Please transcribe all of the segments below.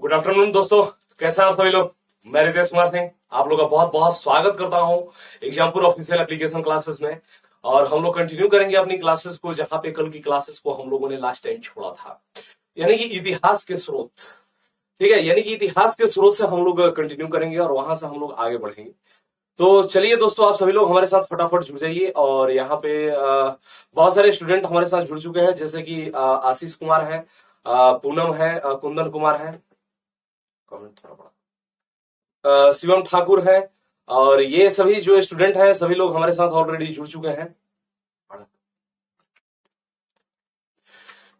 Good afternoon दोस्तों, कैसे हैं आप सभी लोग। मैं रितेश कुमार सिंह आप लोग का बहुत बहुत स्वागत करता हूं एग्जामपुर ऑफिशियल एप्लीकेशन क्लासेस में। और हम लोग कंटिन्यू करेंगे अपनी क्लासेस को, जहां पे कल की क्लासेस को हम लोगों ने लास्ट टाइम छोड़ा था, यानी कि इतिहास के स्रोत। ठीक है, यानी कि इतिहास के स्रोत से हम लोग कंटिन्यू करेंगे और वहां से हम लोग आगे बढ़ेंगे। तो चलिए दोस्तों, आप सभी लोग हमारे साथ फटाफट जुड़ जाइए। और यहाँ पे बहुत सारे स्टूडेंट हमारे साथ जुड़ चुके हैं, जैसे कि आशीष कुमार है, पूनम है, कुंदन कुमार है, कमेंट थोड़ा बड़ा, शिवम ठाकुर है। और ये सभी जो स्टूडेंट हैं सभी लोग हमारे साथ ऑलरेडी जुड़ चुके हैं।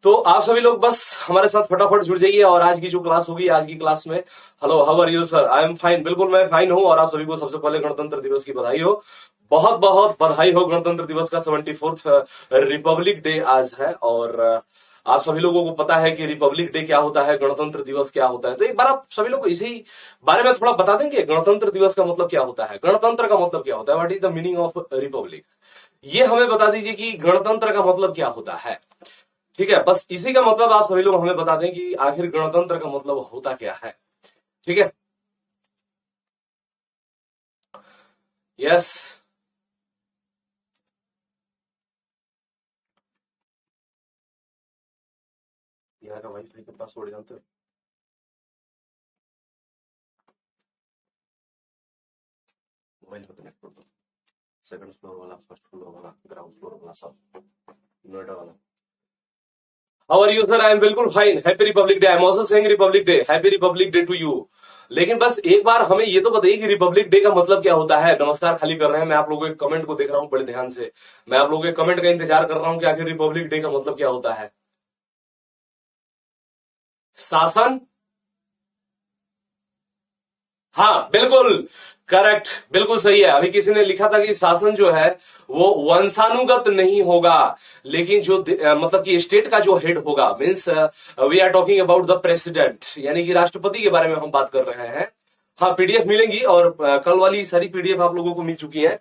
तो आप सभी लोग बस हमारे साथ फटाफट जुड़ जाइए। और आज की जो क्लास होगी, आज की क्लास में hello, how are you sir. I am fine, बिल्कुल मैं फाइन हूं। और आप सभी को सबसे पहले गणतंत्र दिवस की बधाई हो, बहुत बहुत बधाई हो। गणतंत्र दिवस का 74th रिपब्लिक डे आज है। और आप सभी लोगों को पता है कि रिपब्लिक डे क्या होता है, गणतंत्र दिवस क्या होता है। तो एक बार आप सभी लोग को इसी बारे में थोड़ा बता देंगे, गणतंत्र दिवस का मतलब क्या होता है, गणतंत्र का मतलब क्या होता है, what is the meaning of Republic. ये हमें बता दीजिए कि गणतंत्र का मतलब क्या होता है। ठीक है, बस इसी का मतलब आप सभी लोग हमें बता दें कि आखिर गणतंत्र का मतलब होता क्या है। ठीक है, यस। यहाँ का वाईफाई का पासवर्ड जानते हो। मोबाइल में कनेक्ट कर दो, सेकंड फ्लोर वाला, फर्स्ट फ्लोर वाला, ग्राउंड फ्लोर वाला, सब नोएडा वाला। How are you sir. I am बिल्कुल fine, happy Republic Day. I am also saying Republic Day, happy Republic Day to you. लेकिन बस एक बार हमें ये तो बताइए कि रिपब्लिक डे का मतलब क्या होता है। नमस्कार खाली कर रहे हैं, मैं आप लोगों के कमेंट को देख रहा हूं बड़े ध्यान से। मैं आप लोगों के कमेंट का इंतजार कर रहा हूं कि आखिर रिपब्लिक डे का मतलब क्या होता है। शासन, हाँ बिल्कुल करेक्ट, बिल्कुल सही है। अभी किसी ने लिखा था कि शासन जो है वो वंशानुगत नहीं होगा, लेकिन जो मतलब कि स्टेट का जो हेड होगा, means we are talking about the president, यानी कि राष्ट्रपति के बारे में हम बात कर रहे हैं। हाँ, पीडीएफ मिलेंगी और कल वाली सारी पीडीएफ आप लोगों को मिल चुकी है।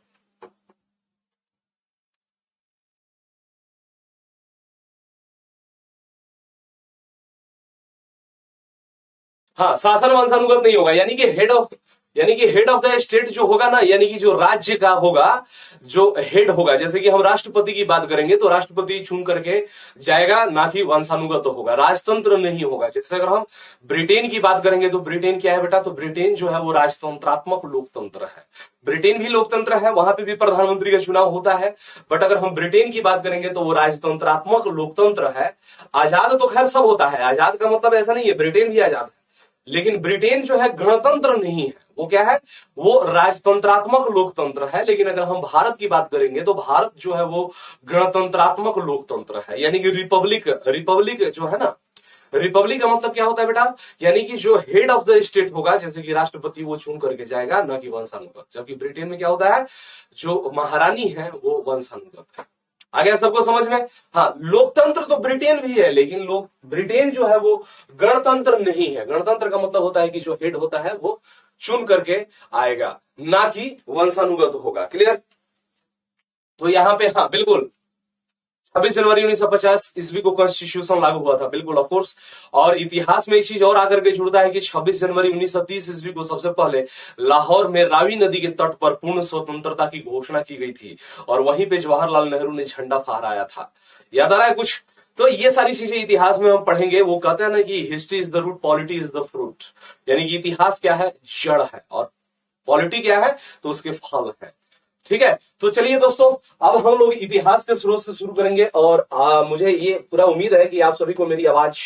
हाँ, शासन वंशानुगत नहीं होगा, यानी कि हेड ऑफ द स्टेट जो होगा ना, यानी कि जो राज्य का होगा, जो हेड होगा, जैसे कि हम राष्ट्रपति की बात करेंगे तो राष्ट्रपति चुन करके जाएगा, ना कि वंशानुगत होगा, राजतंत्र नहीं होगा। जैसे अगर हम ब्रिटेन की बात करेंगे तो ब्रिटेन क्या है बेटा, तो ब्रिटेन जो है वो राजतंत्रात्मक लोकतंत्र है। ब्रिटेन भी लोकतंत्र है, वहां पे भी प्रधानमंत्री का चुनाव होता है, बट अगर हम ब्रिटेन की बात करेंगे तो वो राजतंत्रात्मक लोकतंत्र है। आजाद तो खैर सब होता है, आजाद का मतलब ऐसा नहीं है, ब्रिटेन भी आजाद है, लेकिन ब्रिटेन जो है गणतंत्र नहीं है, वो क्या है, वो राजतंत्रात्मक लोकतंत्र है। लेकिन अगर हम भारत की बात करेंगे तो भारत जो है वो गणतंत्रात्मक लोकतंत्र है, यानी कि रिपब्लिक। रिपब्लिक जो है ना, रिपब्लिक का मतलब क्या होता है बेटा, यानी कि जो हेड ऑफ द स्टेट होगा, जैसे कि राष्ट्रपति, वो चुन करके जाएगा, ना कि वंशानुगत। जबकि ब्रिटेन में क्या होता है, जो महारानी है वो वंशानुगत है। आ गया सबको समझ में। हाँ, लोकतंत्र तो ब्रिटेन भी है, लेकिन लोग ब्रिटेन जो है वो गणतंत्र नहीं है। गणतंत्र का मतलब होता है कि जो हेड होता है वो चुन करके आएगा, ना कि वंशानुगत होगा। क्लियर। तो यहाँ पे हाँ बिल्कुल 26 जनवरी 1950 ईस्वी को कॉन्स्टिट्यूशन लागू हुआ था, बिल्कुल ऑफकोर्स। और इतिहास में एक चीज और आकर के जुड़ता है कि 26 जनवरी 1930 ईस्वी को सबसे पहले लाहौर में रावी नदी के तट पर पूर्ण स्वतंत्रता की घोषणा की गई थी, और वहीं पे जवाहरलाल नेहरू ने झंडा फहराया था। याद आ रहा है कुछ। तो ये सारी चीजें इतिहास में हम पढ़ेंगे। वो कहते हैं ना कि history is the root, polity is the fruit, यानी कि इतिहास क्या है, जड़ है, और पॉलिटी क्या है, तो उसके फल है। ठीक है, तो चलिए दोस्तों, अब हम लोग इतिहास के स्रोत से शुरू करेंगे। और मुझे ये पूरा उम्मीद है कि आप सभी को मेरी आवाज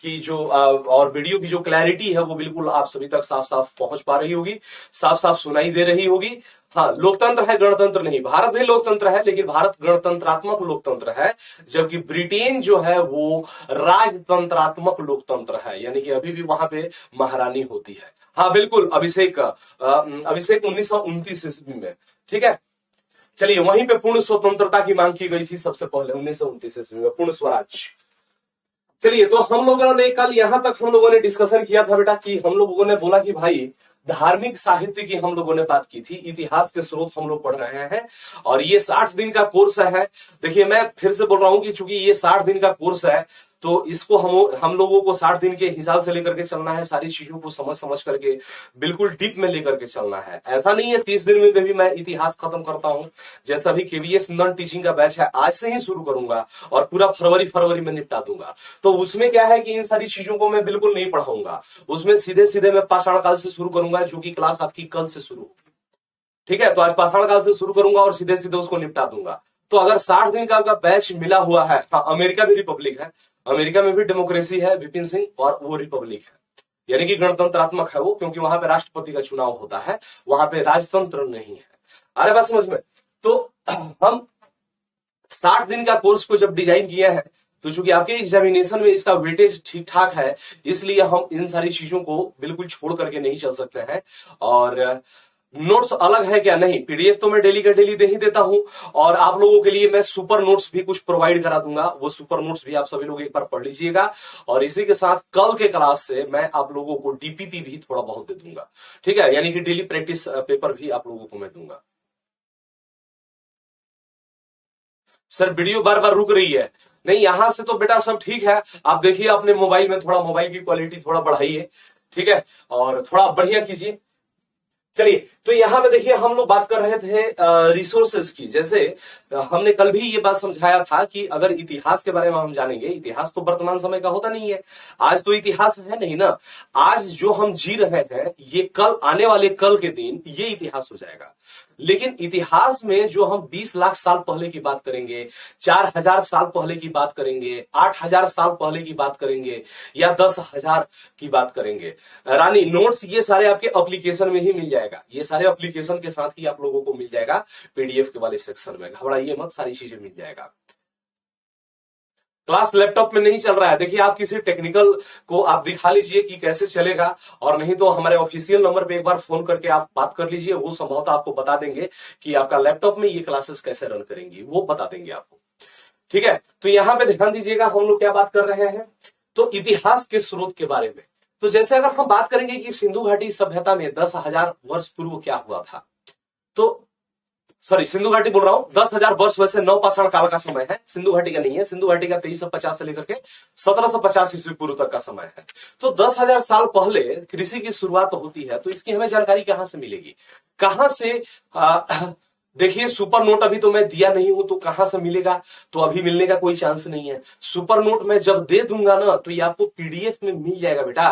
की जो और वीडियो की जो क्लैरिटी है वो बिल्कुल आप सभी तक साफ साफ पहुंच पा रही होगी, साफ साफ सुनाई दे रही होगी। हाँ, लोकतंत्र है, गणतंत्र नहीं। भारत भी लोकतंत्र है, लेकिन भारत गणतंत्रात्मक लोकतंत्र है, जबकि ब्रिटेन जो है वो राजतंत्रात्मक लोकतंत्र है, यानी कि अभी भी वहां पे महारानी होती है। हाँ बिल्कुल, अभिषेक 1929 ईस्वी में। ठीक है, चलिए, वहीं पे पूर्ण स्वतंत्रता की मांग की गई थी सबसे पहले 1929 ईस्वी में, पूर्ण स्वराज। चलिए, तो हम लोगों ने कल यहां तक हम लोगों ने डिस्कशन किया था बेटा, कि हम लोगों ने बोला कि भाई धार्मिक साहित्य की हम लोगों ने बात की थी, इतिहास के स्रोत हम लोग पढ़ रहे हैं, और ये 60 दिन का कोर्स है। देखिए, मैं फिर से बोल रहा हूं कि चूंकि ये 60 दिन का कोर्स है, तो इसको हम लोगों को 60 दिन के हिसाब से लेकर के चलना है, सारी चीजों को समझ समझ करके बिल्कुल डीप में लेकर के चलना है। ऐसा नहीं है 30 दिन में भी मैं इतिहास खत्म करता हूं। जैसा भी केवीएस नॉन टीचिंग का बैच है आज से ही शुरू करूंगा और पूरा फरवरी में निपटा दूंगा। तो उसमें क्या है कि इन सारी चीजों को मैं बिल्कुल नहीं पढ़ाऊंगा, उसमें सीधे सीधे मैं पाषाण काल से शुरू करूंगा, जो कि क्लास आपकी कल से शुरू होगी। ठीक है, तो आज पाषाण काल से शुरू करूंगा और सीधे सीधे उसको निपटा दूंगा। तो अगर 60 दिन का आपका बैच मिला हुआ है, हाँ अमेरिका भी रिपब्लिक है, अमेरिका में भी डेमोक्रेसी है विपिन सिंह, और वो रिपब्लिक है यानी कि गणतंत्रात्मक है वो, क्योंकि वहां पे राष्ट्रपति का चुनाव होता है, वहां पे राजतंत्र नहीं है। अरे बात समझ में। तो हम 60 दिन का कोर्स को जब डिजाइन किया है, तो चूंकि आपके एग्जामिनेशन में इसका वेटेज ठीक ठाक है, इसलिए हम इन सारी चीजों को बिल्कुल छोड़ करके नहीं चल सकते हैं। और नोट्स अलग है क्या? नहीं, पीडीएफ तो मैं डेली का डेली दे ही देता हूं, और आप लोगों के लिए मैं सुपर नोट्स भी कुछ प्रोवाइड करा दूंगा। वो सुपर नोट्स भी आप सभी लोग एक बार पढ़ लीजिएगा, और इसी के साथ कल के क्लास से मैं आप लोगों को डीपीपी भी थोड़ा बहुत दे दूंगा। ठीक है, यानी कि डेली प्रैक्टिस पेपर भी आप लोगों को मैं दूंगा। सर वीडियो बार बार रुक रही है। नहीं, यहां से तो बेटा सब ठीक है। आप देखिए अपने मोबाइल में, थोड़ा मोबाइल की क्वालिटी थोड़ा बढ़ाइए, ठीक है, और थोड़ा बढ़िया कीजिए। चलिए, तो यहां पे देखिए हम लोग बात कर रहे थे रिसोर्सेस की। जैसे हमने कल भी ये बात समझाया था कि अगर इतिहास के बारे में हम जानेंगे, इतिहास तो वर्तमान समय का होता नहीं है, आज तो इतिहास है नहीं ना। आज जो हम जी रहे हैं, ये कल आने वाले कल के दिन ये इतिहास हो जाएगा। लेकिन इतिहास में जो हम 20 लाख साल पहले की बात करेंगे, 4000 साल पहले की बात करेंगे, 8000 साल पहले की बात करेंगे, या 10,000 की बात करेंगे, रानी नोट्स ये सारे आपके एप्लीकेशन में ही मिल जाएगा। ये सारे एप्लीकेशन के साथ ही आप लोगों को मिल जाएगा पीडीएफ के वाले सेक्शन में। घबराइए मत, सारी चीजें मिल जाएगा। क्लास लैपटॉप में नहीं चल रहा है, देखिए आप किसी टेक्निकल को आप दिखा लीजिए कि कैसे चलेगा, और नहीं तो हमारे ऑफिशियल नंबर पे एक बार फोन करके आप बात कर लीजिए, वो संभवतः आपको बता देंगे कि आपका लैपटॉप में ये क्लासेस कैसे रन करेंगी, वो बता देंगे आपको। ठीक है, तो यहां पे ध्यान दीजिएगा हम लोग क्या बात कर रहे हैं, तो इतिहास के स्रोत के बारे में। तो जैसे अगर हम बात करेंगे कि सिंधु घाटी सभ्यता में 10,000 वर्ष पूर्व क्या हुआ था, तो सॉरी सिंधु घाटी बोल रहा हूं, 10,000 वर्ष वैसे नवपाषाण काल का समय है, सिंधु घाटी का नहीं है। सिंधु घाटी का 2350 से लेकर के 1750 ईस्वी पूर्व तक का समय है। तो 10,000 साल पहले कृषि की शुरुआत होती है, तो इसकी हमें जानकारी कहां से मिलेगी, कहां से? देखिए सुपर नोट अभी तो मैं दिया नहीं हूं, तो कहां से मिलेगा? तो अभी मिलने का कोई चांस नहीं है। सुपर नोट मैं जब दे दूंगा ना, तो ये आपको पीडीएफ में मिल जाएगा बेटा।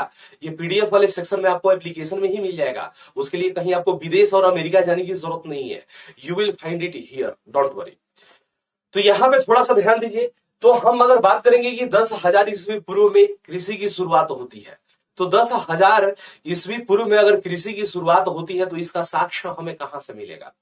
ये पीडीएफ वाले सेक्शन में आपको एप्लीकेशन में ही मिल जाएगा। उसके लिए कहीं आपको विदेश और अमेरिका जाने की जरूरत नहीं है। You will find it here, don't worry. तो यहां पे थोड़ा सा ध्यान दीजिए। तो हम अगर बात करेंगे कि 10,000 ईस्वी पूर्व में कृषि की शुरुआत होती है, तो 10,000 ईस्वी पूर्व में अगर कृषि की शुरुआत होती है, तो इसका साक्ष्य हमें कहां से मिलेगा?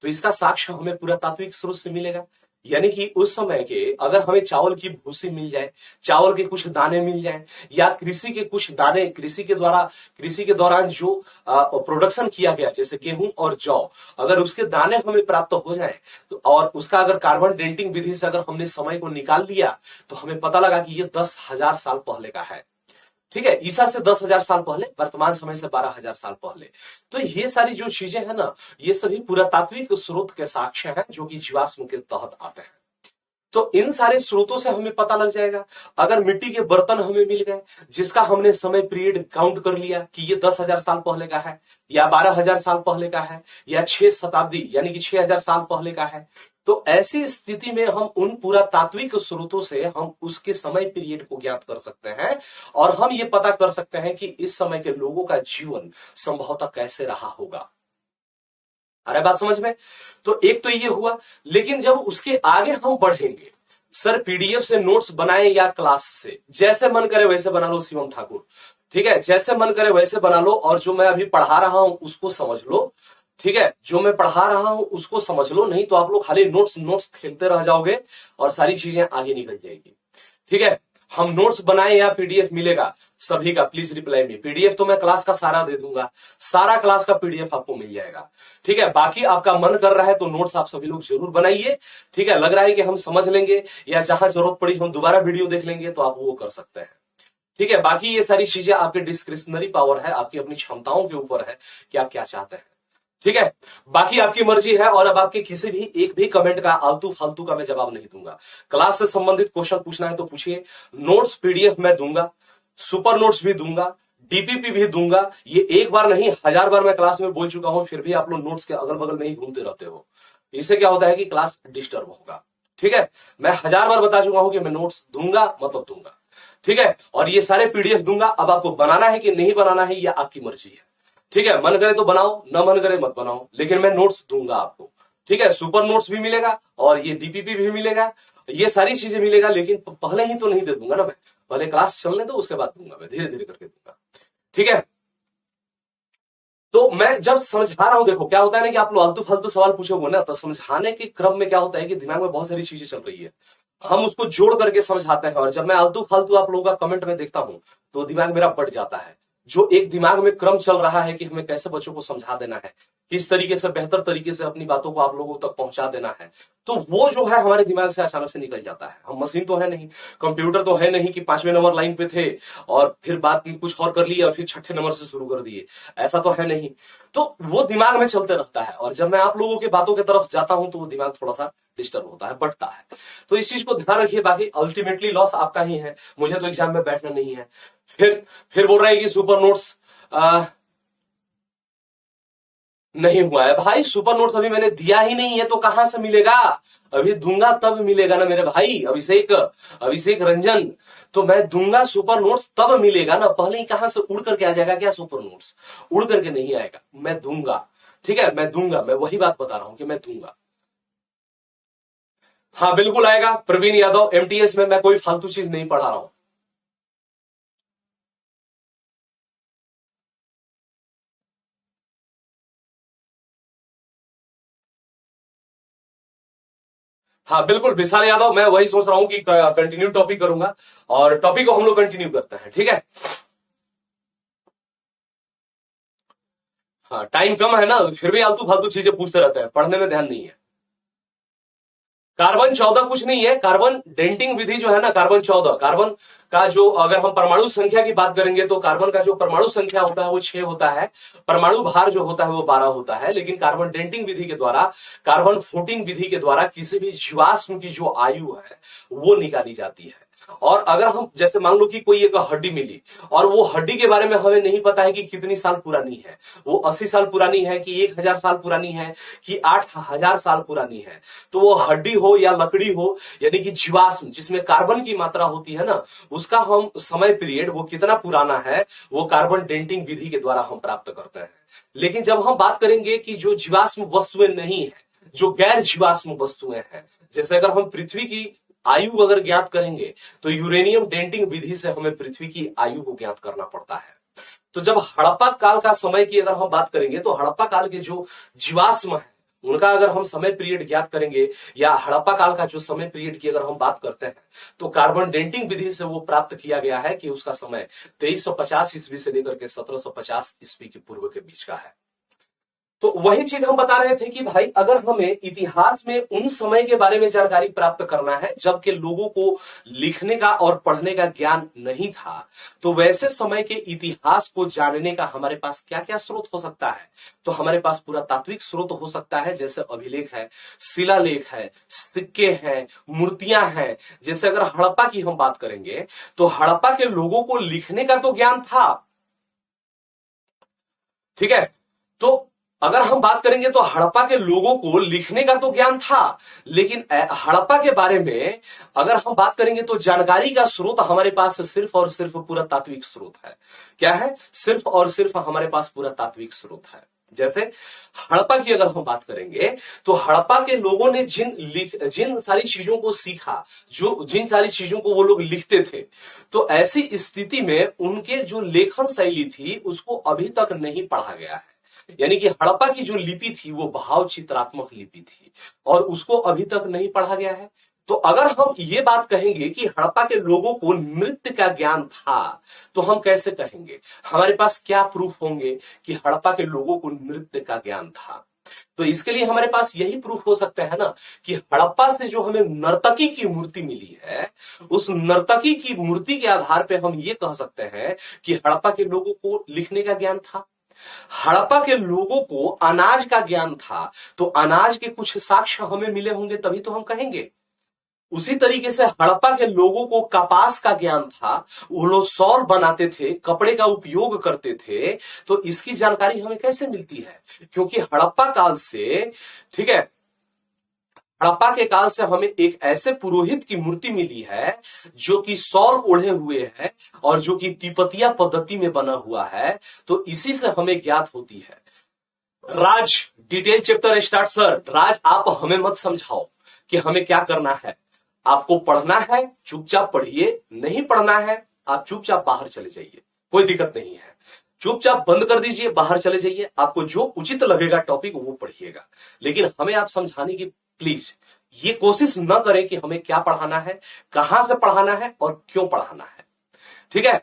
तो इसका साक्ष्य हमें पुरातात्विक स्रोत से मिलेगा। यानी कि उस समय के अगर हमें चावल की भूसी मिल जाए, चावल के कुछ दाने मिल जाए, या कृषि के कुछ दाने कृषि के दौरान जो प्रोडक्शन किया गया, जैसे गेहूं और जौ, अगर उसके दाने हमें प्राप्त हो जाए, तो और उसका अगर कार्बन डेटिंग विधि से अगर हमने समय को निकाल लिया, तो हमें पता लगा कि ये 10,000 साल पहले का है। ठीक है, ईसा से 10,000 साल पहले, वर्तमान समय से 12,000 साल पहले। तो ये सारी जो चीजें हैं ना, ये सभी पुरातात्विक स्रोत के साक्ष्य हैं, जो कि जीवाश्म के तहत आते हैं। तो इन सारे स्रोतों से हमें पता लग जाएगा। अगर मिट्टी के बर्तन हमें मिल गए, जिसका हमने समय पीरियड काउंट कर लिया कि ये 10,000 साल पहले का है, या 12,000 साल पहले का है, या 6 शताब्दी यानी कि 6,000 साल पहले का है, तो ऐसी स्थिति में हम उन पुरातात्विक स्रोतों से हम उसके समय पीरियड को ज्ञात कर सकते हैं, और हम ये पता कर सकते हैं कि इस समय के लोगों का जीवन संभवतः कैसे रहा होगा। अरे बात समझ में? तो एक तो ये हुआ, लेकिन जब उसके आगे हम बढ़ेंगे, सर पीडीएफ से नोट्स बनाए या क्लास से, जैसे मन करे वैसे बना लो शिवम ठाकुर। ठीक है, जैसे मन करे वैसे बना लो, और जो मैं अभी पढ़ा रहा हूं उसको समझ लो। ठीक है, जो मैं पढ़ा रहा हूं उसको समझ लो, नहीं तो आप लोग खाली नोट्स खेलते रह जाओगे और सारी चीजें आगे निकल जाएगी। ठीक है, हम नोट्स बनाए या पीडीएफ मिलेगा सभी का, प्लीज रिप्लाई मी। पीडीएफ तो मैं क्लास का सारा दे दूंगा, सारा क्लास का पीडीएफ आपको मिल जाएगा। ठीक है, बाकी आपका मन कर रहा है तो नोट्स आप सभी लोग जरूर बनाइए। ठीक है, लग रहा है कि हम समझ लेंगे, या जहां जरूरत पड़ी हम दोबारा वीडियो देख लेंगे, तो आप वो कर सकते हैं। ठीक है, बाकी ये सारी चीजें आपके डिस्क्रिशनरी पावर है, आपकी अपनी क्षमताओं के ऊपर है कि आप क्या चाहते हैं। ठीक है, बाकी आपकी मर्जी है। और अब आपके किसी भी एक भी कमेंट का आलतू फालतू का मैं जवाब नहीं दूंगा। क्लास से संबंधित क्वेश्चन पूछना है तो पूछिए, नोट्स पीडीएफ मैं दूंगा, सुपर नोट्स भी दूंगा, डीपीपी भी दूंगा। ये एक बार नहीं 1000 बार मैं क्लास में बोल चुका हूं, फिर भी आप लोग नोट्स के अगल बगल में ही घूमते रहते हो। इससे क्या होता है कि क्लास डिस्टर्ब होगा। ठीक है, मैं 1000 बार बता चुका हूं कि मैं नोट्स दूंगा मतलब दूंगा। ठीक है, और ये सारे पीडीएफ दूंगा। अब आपको बनाना है कि नहीं बनाना है यह आपकी मर्जी है। ठीक है, मन करे तो बनाओ, न मन करे मत बनाओ, लेकिन मैं नोट्स दूंगा आपको। ठीक है, सुपर नोट्स भी मिलेगा और ये डीपीपी भी मिलेगा, ये सारी चीजें मिलेगा। लेकिन पहले ही तो नहीं दे दूंगा ना मैं, पहले क्लास चलने दो उसके बाद दूंगा, मैं धीरे धीरे करके दूंगा। ठीक है, तो मैं जब समझा रहा हूं, देखो क्या होता है ना कि आप लोग आलतू फालतू सवाल पूछोगे ना, तो समझाने के क्रम में क्या होता है कि दिमाग में बहुत सारी चीजें चल रही है, हम उसको जोड़ करके समझाते हैं। और जब मैं आलतू फालतू आप लोगों का कमेंट में देखता हूं तो दिमाग मेरा बढ़ जाता है। जो एक दिमाग में क्रम चल रहा है कि हमें कैसे बच्चों को समझा देना है, किस तरीके से बेहतर तरीके से अपनी बातों को आप लोगों तक पहुंचा देना है, तो वो जो है हमारे दिमाग से अचानक से निकल जाता है। हम मशीन तो है नहीं, कंप्यूटर तो है नहीं कि 5वें नंबर लाइन पे थे और फिर बात कुछ और कर ली और फिर 6ठे नंबर से शुरू कर दिए, ऐसा तो है नहीं। तो वो दिमाग में चलते रहता है और जब मैं आप लोगों की बातों की तरफ जाता हूं तो वो दिमाग थोड़ा सा डिस्टर्ब होता है, बढ़ता है। तो इस चीज को ध्यान रखिए। बाकी अल्टीमेटली लॉस आपका ही है, मुझे तो एग्जाम में बैठना नहीं है। फिर बोल रहे हैं कि सुपर नोट्स नहीं हुआ है। भाई सुपर नोट्स अभी मैंने दिया ही नहीं है तो कहां से मिलेगा? अभी दूंगा तब मिलेगा ना मेरे भाई अभिषेक रंजन। तो मैं दूंगा सुपर नोट्स तब मिलेगा ना, पहले ही कहां से उड़ करके आ जाएगा क्या सुपर नोट्स? उड़ करके नहीं आएगा, मैं दूंगा। ठीक है, मैं दूंगा, मैं वही बात बता रहा हूं कि मैं दूंगा। हाँ बिल्कुल आएगा प्रवीण यादव, एमटीएस में मैं कोई फालतू चीज नहीं पढ़ा रहा हूं। हाँ बिल्कुल विशाल यादव, मैं वही सोच रहा हूं कि कंटिन्यू टॉपिक करूंगा और टॉपिक को हम लोग कंटिन्यू करते हैं। ठीक है, हाँ टाइम कम है ना, फिर भी आलतू फालतू चीजें पूछते रहते हैं, पढ़ने में ध्यान नहीं है। कार्बन 14 कुछ नहीं है, कार्बन डेंटिंग विधि जो है ना, कार्बन 14, कार्बन का जो, अगर हम परमाणु संख्या की बात करेंगे तो कार्बन का जो परमाणु संख्या होता है वो 6 होता है, परमाणु भार जो होता है वो 12 होता है। लेकिन कार्बन डेंटिंग विधि के द्वारा, कार्बन 14 विधि के द्वारा किसी भी जीवाश्म की जो आयु है वो निकाली जाती है। और अगर हम जैसे मान लो कि कोई एक हड्डी मिली और वो हड्डी के बारे में हमें नहीं पता है कि कितनी साल पुरानी है, वो 80 साल पुरानी है कि 1000 साल पुरानी है कि 8000 साल पुरानी है, तो वो हड्डी हो या लकड़ी हो, यानी कि जीवाश्म जिसमें कार्बन की मात्रा होती है ना, उसका हम समय पीरियड वो कितना पुराना है वो कार्बन डेंटिंग विधि के द्वारा हम प्राप्त करते हैं। लेकिन जब हम बात करेंगे कि जो जीवाश्म वस्तुएं नहीं है, जो गैर जीवाश्म वस्तुएं हैं, जैसे अगर हम पृथ्वी की आयु अगर ज्ञात करेंगे तो यूरेनियम डेंटिंग विधि से हमें पृथ्वी की आयु को ज्ञात करना पड़ता है। तो जब हड़प्पा काल का समय की अगर हम बात करेंगे तो हड़प्पा काल के जो जीवाश्म है उनका अगर हम समय पीरियड ज्ञात करेंगे, या हड़प्पा काल का जो समय पीरियड की अगर हम बात करते हैं तो कार्बन डेंटिंग विधि से वो प्राप्त किया गया है कि उसका समय 2350 ईस्वी से लेकर के 1750 ईस्वी के पूर्व के बीच का है। तो वही चीज हम बता रहे थे कि भाई अगर हमें इतिहास में उन समय के बारे में जानकारी प्राप्त करना है जबकि लोगों को लिखने का और पढ़ने का ज्ञान नहीं था, तो वैसे समय के इतिहास को जानने का हमारे पास क्या क्या स्रोत हो सकता है? तो हमारे पास पूरा तात्विक स्रोत हो सकता है, जैसे अभिलेख है, शिलालेख है, सिक्के हैं, मूर्तियां हैं। जैसे अगर हड़प्पा की हम बात करेंगे तो हड़प्पा के लोगों को लिखने का तो ज्ञान था। ठीक है, तो अगर हम बात करेंगे तो हड़प्पा के लोगों को लिखने का तो ज्ञान था, लेकिन हड़प्पा के बारे में अगर हम बात करेंगे तो जानकारी का स्रोत हमारे पास सिर्फ और सिर्फ पूरा तात्विक स्रोत है। क्या है? सिर्फ और सिर्फ हमारे पास पूरा तात्विक स्रोत है। जैसे हड़प्पा की अगर हम बात करेंगे तो हड़प्पा के लोगों ने जिन सारी चीजों को सीखा, जो जिन सारी चीजों को वो लोग लिखते थे, तो ऐसी स्थिति में उनके जो लेखन शैली थी उसको अभी तक नहीं पढ़ा गया है। यानी कि हड़प्पा की जो लिपि थी वो भाव चित्रात्मक लिपि थी और उसको अभी तक नहीं पढ़ा गया है। तो अगर हम ये बात कहेंगे कि हड़प्पा के लोगों को नृत्य का ज्ञान था, तो हम कैसे कहेंगे? हमारे पास क्या प्रूफ होंगे कि हड़प्पा के लोगों को नृत्य का ज्ञान था? तो इसके लिए हमारे पास यही प्रूफ हो सकता है ना कि हड़प्पा से जो हमें नर्तकी की मूर्ति मिली है, उस नर्तकी की मूर्ति के आधार पर हम ये कह सकते हैं कि हड़प्पा के लोगों को लिखने का ज्ञान था। हड़प्पा के लोगों को अनाज का ज्ञान था, तो अनाज के कुछ साक्ष्य हमें मिले होंगे तभी तो हम कहेंगे। उसी तरीके से हड़प्पा के लोगों को कपास का ज्ञान था, वो लोग शॉल बनाते थे, कपड़े का उपयोग करते थे, तो इसकी जानकारी हमें कैसे मिलती है? क्योंकि हड़प्पा काल से, ठीक है, हड़प्पा के काल से हमें एक ऐसे पुरोहित की मूर्ति मिली है जो कि शॉल ओढ़े हुए है और जो कि तिब्बतिया पद्धति में बना हुआ है, तो इसी से हमें ज्ञात होती है। राज डिटेल चैप्टर स्टार्ट। सर राज आप हमें मत समझाओ कि हमें क्या करना है, आपको पढ़ना है चुपचाप पढ़िए, नहीं पढ़ना है आप चुपचाप बाहर चले जाइए, कोई दिक्कत नहीं है। चुपचाप बंद कर दीजिए, बाहर चले जाइए, आपको जो उचित लगेगा टॉपिक वो पढ़िएगा, लेकिन हमें आप समझाने की प्लीज ये कोशिश न करें कि हमें क्या पढ़ाना है, कहां से पढ़ाना है और क्यों पढ़ाना है। ठीक है,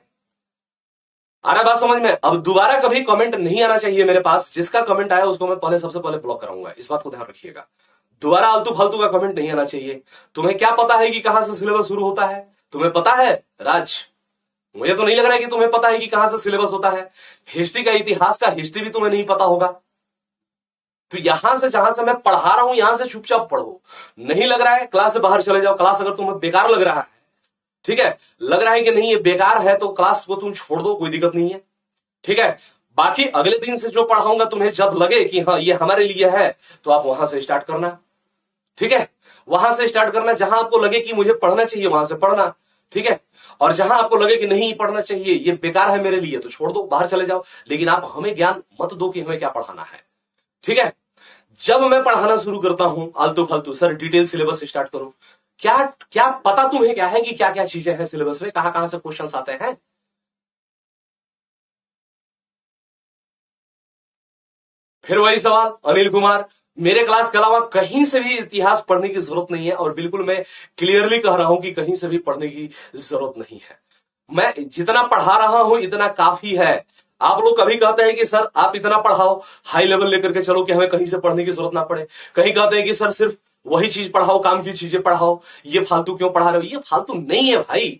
आ रहा बात समझ में? अब दोबारा कभी कमेंट नहीं आना चाहिए मेरे पास, जिसका कमेंट आया उसको मैं पहले सबसे पहले ब्लॉक कराऊंगा, इस बात को ध्यान रखिएगा। दोबारा आलतू फालतू का कमेंट नहीं आना चाहिए। तुम्हें क्या पता है कि कहां से सिलेबस शुरू होता है? तुम्हें पता है राज? मुझे तो नहीं लग रहा है कि तुम्हें पता है कि कहां से सिलेबस होता है। हिस्ट्री का, इतिहास का हिस्ट्री भी तुम्हें नहीं पता होगा। तो यहां से जहां से मैं पढ़ा रहा हूं यहां से चुपचाप पढ़ो। नहीं लग रहा है क्लास से बाहर चले जाओ। क्लास अगर तुम्हें बेकार लग रहा है, ठीक है, लग रहा है कि नहीं ये बेकार है, तो क्लास को तुम छोड़ दो, कोई दिक्कत नहीं है। ठीक है, बाकी अगले दिन से जो पढ़ाऊंगा तुम्हें जब लगे कि हाँ ये हमारे लिए है, तो आप वहां से स्टार्ट करना। ठीक है, वहां से स्टार्ट करना, जहां आपको लगे कि मुझे पढ़ना चाहिए वहां से पढ़ना। ठीक है, और जहां आपको लगे कि नहीं पढ़ना चाहिए, ये बेकार है मेरे लिए, तो छोड़ दो, बाहर चले जाओ, लेकिन आप हमें ज्ञान मत दो कि हमें क्या पढ़ाना है। ठीक है, जब मैं पढ़ाना शुरू करता हूं आलतू फालतू, सर डिटेल सिलेबस स्टार्ट करो, क्या क्या पता तुम्हें क्या है कि क्या क्या चीजें हैं सिलेबस में, कहां कहां से क्वेश्चंस आते हैं? फिर वही सवाल अनिल कुमार, मेरे क्लास के अलावा कहीं से भी इतिहास पढ़ने की जरूरत नहीं है, और बिल्कुल मैं क्लियरली कह रहा हूं कि कहीं से भी पढ़ने की जरूरत नहीं है। मैं जितना पढ़ा रहा हूं इतना काफी है। आप लोग कभी कहते हैं कि सर आप इतना पढ़ाओ, हाई लेवल लेकर के चलो कि हमें कहीं से पढ़ने की जरूरत ना पड़े। कहीं कहते हैं कि सर सिर्फ वही चीज पढ़ाओ, काम की चीजें पढ़ाओ, ये फालतू क्यों पढ़ा रहे हो? ये फालतू नहीं है भाई,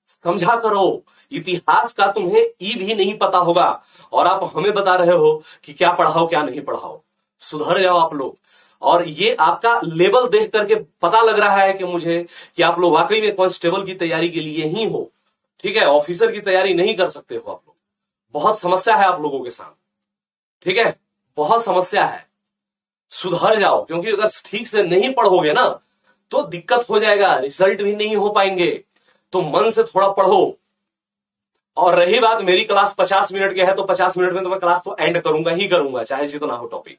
समझा करो। इतिहास का तुम्हें ई भी नहीं पता होगा और आप हमें बता रहे हो कि क्या पढ़ाओ क्या नहीं पढ़ाओ। सुधर जाओ आप लोग। और ये आपका लेवल देख करके पता लग रहा है कि मुझे कि आप लोग वाकई में कांस्टेबल की तैयारी के लिए ही हो। ठीक है, ऑफिसर की तैयारी नहीं कर सकते हो आप लोग। बहुत समस्या है आप लोगों के साथ। ठीक है, बहुत समस्या है, सुधर जाओ। क्योंकि अगर ठीक से नहीं पढ़ोगे ना तो दिक्कत हो जाएगा, रिजल्ट भी नहीं हो पाएंगे। तो मन से थोड़ा पढ़ो। और रही बात मेरी क्लास 50 मिनट के है, तो 50 मिनट में तो मैं क्लास तो एंड करूंगा ही करूंगा, चाहे जितना हो टॉपिक,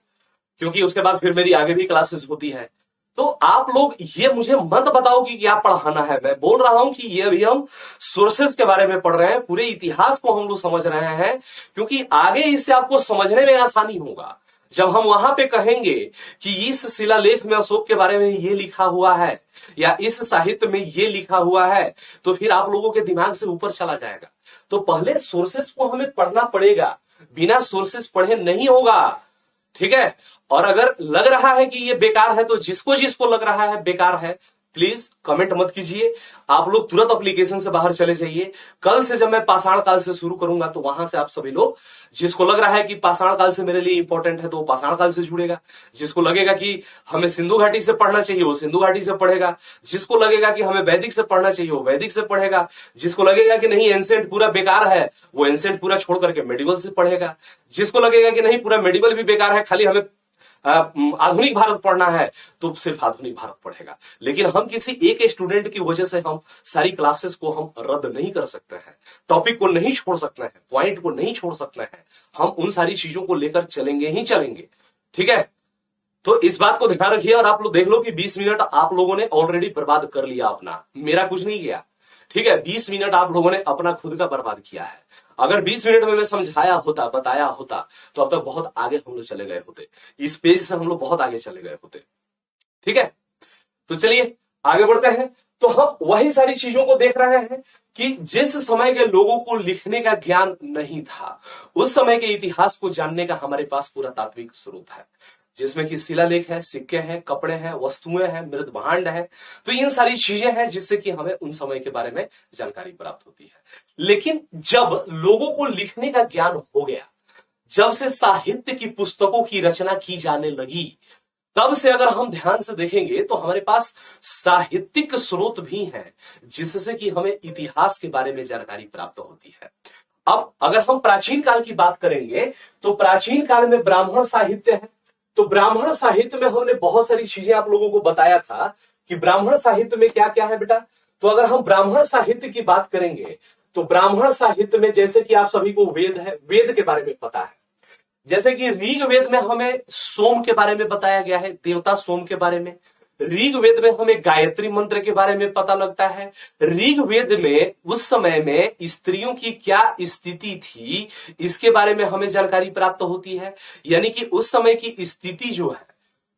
क्योंकि उसके बाद फिर मेरी आगे भी क्लासेस होती है। तो आप लोग ये मुझे मत बताओ कि क्या पढ़ाना है। मैं बोल रहा हूं कि ये अभी हम सोर्सेस के बारे में पढ़ रहे हैं, पूरे इतिहास को हम लोग समझ रहे हैं, क्योंकि आगे इससे आपको समझने में आसानी होगा। जब हम वहां पे कहेंगे कि इस शिलालेख में अशोक के बारे में ये लिखा हुआ है या इस साहित्य में ये लिखा हुआ है, तो फिर आप लोगों के दिमाग से ऊपर चला जाएगा। तो पहले सोर्सेस को हमें पढ़ना पड़ेगा, बिना सोर्सेस पढ़े नहीं होगा। ठीक है, और अगर लग रहा है कि ये बेकार है, तो जिसको जिसको लग रहा है बेकार है, प्लीज कमेंट मत कीजिए। आप लोग तुरंत एप्लीकेशन से बाहर चले जाइए। कल से जब मैं पाषाण काल से शुरू करूंगा, तो वहां से आप सभी लोग, जिसको लग रहा है कि पाषाण काल से मेरे लिए इंपॉर्टेंट है, तो वो पाषाण काल से जुड़ेगा। जिसको लगेगा कि हमें सिंधु घाटी से पढ़ना चाहिए, वो सिंधु घाटी से पढ़ेगा। जिसको लगेगा कि हमें वैदिक से पढ़ना चाहिए, वो वैदिक से पढ़ेगा। जिसको लगेगा कि नहीं एंसेंट पूरा बेकार है, वो एंसेंट पूरा छोड़ करके मेडिवल से पढ़ेगा। जिसको लगेगा कि नहीं पूरा मेडिवल भी बेकार है, खाली हमें आधुनिक भारत पढ़ना है, तो सिर्फ आधुनिक भारत पढ़ेगा। लेकिन हम किसी एक स्टूडेंट की वजह से हम सारी क्लासेस को हम रद्द नहीं कर सकते हैं, टॉपिक को नहीं छोड़ सकते हैं, पॉइंट को नहीं छोड़ सकते हैं। हम उन सारी चीजों को लेकर चलेंगे ही चलेंगे। ठीक है, तो इस बात को ध्यान रखिए। और आप लोग देख लो कि 20 मिनट आप लोगों ने ऑलरेडी बर्बाद कर लिया अपना, मेरा कुछ नहीं किया। ठीक है, 20 मिनट आप लोगों ने अपना खुद का बर्बाद किया है। अगर 20 मिनट में मैं समझाया होता, बताया होता, तो अब तक बहुत आगे हम लोग चले गए होते। इस पेज से हम लोग बहुत आगे चले गए होते। ठीक है, तो चलिए आगे बढ़ते हैं। तो हम वही सारी चीजों को देख रहे हैं कि जिस समय के लोगों को लिखने का ज्ञान नहीं था, उस समय के इतिहास को जानने का हमारे पास पूरा तात्विक स्रोत है, जिसमें कि शिलालेख है, सिक्के हैं, कपड़े हैं, वस्तुएं हैं, मृत भांड है। तो इन सारी चीजें हैं जिससे कि हमें उन समय के बारे में जानकारी प्राप्त होती है। लेकिन जब लोगों को लिखने का ज्ञान हो गया, जब से साहित्य की पुस्तकों की रचना की जाने लगी, तब से अगर हम ध्यान से देखेंगे तो हमारे पास साहित्यिक स्रोत भी हैं जिससे कि हमें इतिहास के बारे में जानकारी प्राप्त होती है। अब अगर हम प्राचीन काल की बात करेंगे तो प्राचीन काल में ब्राह्मण साहित्य है। तो ब्राह्मण साहित्य में हमने बहुत सारी चीजें आप लोगों को बताया था कि ब्राह्मण साहित्य में क्या क्या है बेटा। तो अगर हम ब्राह्मण साहित्य की बात करेंगे तो ब्राह्मण साहित्य में जैसे कि आप सभी को वेद है, वेद के बारे में पता है। जैसे कि ऋग्वेद में हमें सोम के बारे में बताया गया है, देवता सोम के बारे में। ऋग्वेद में हमें गायत्री मंत्र के बारे में पता लगता है। ऋग्वेद में उस समय में स्त्रियों की क्या स्थिति थी इसके बारे में हमें जानकारी प्राप्त होती है। यानी कि उस समय की स्थिति जो है,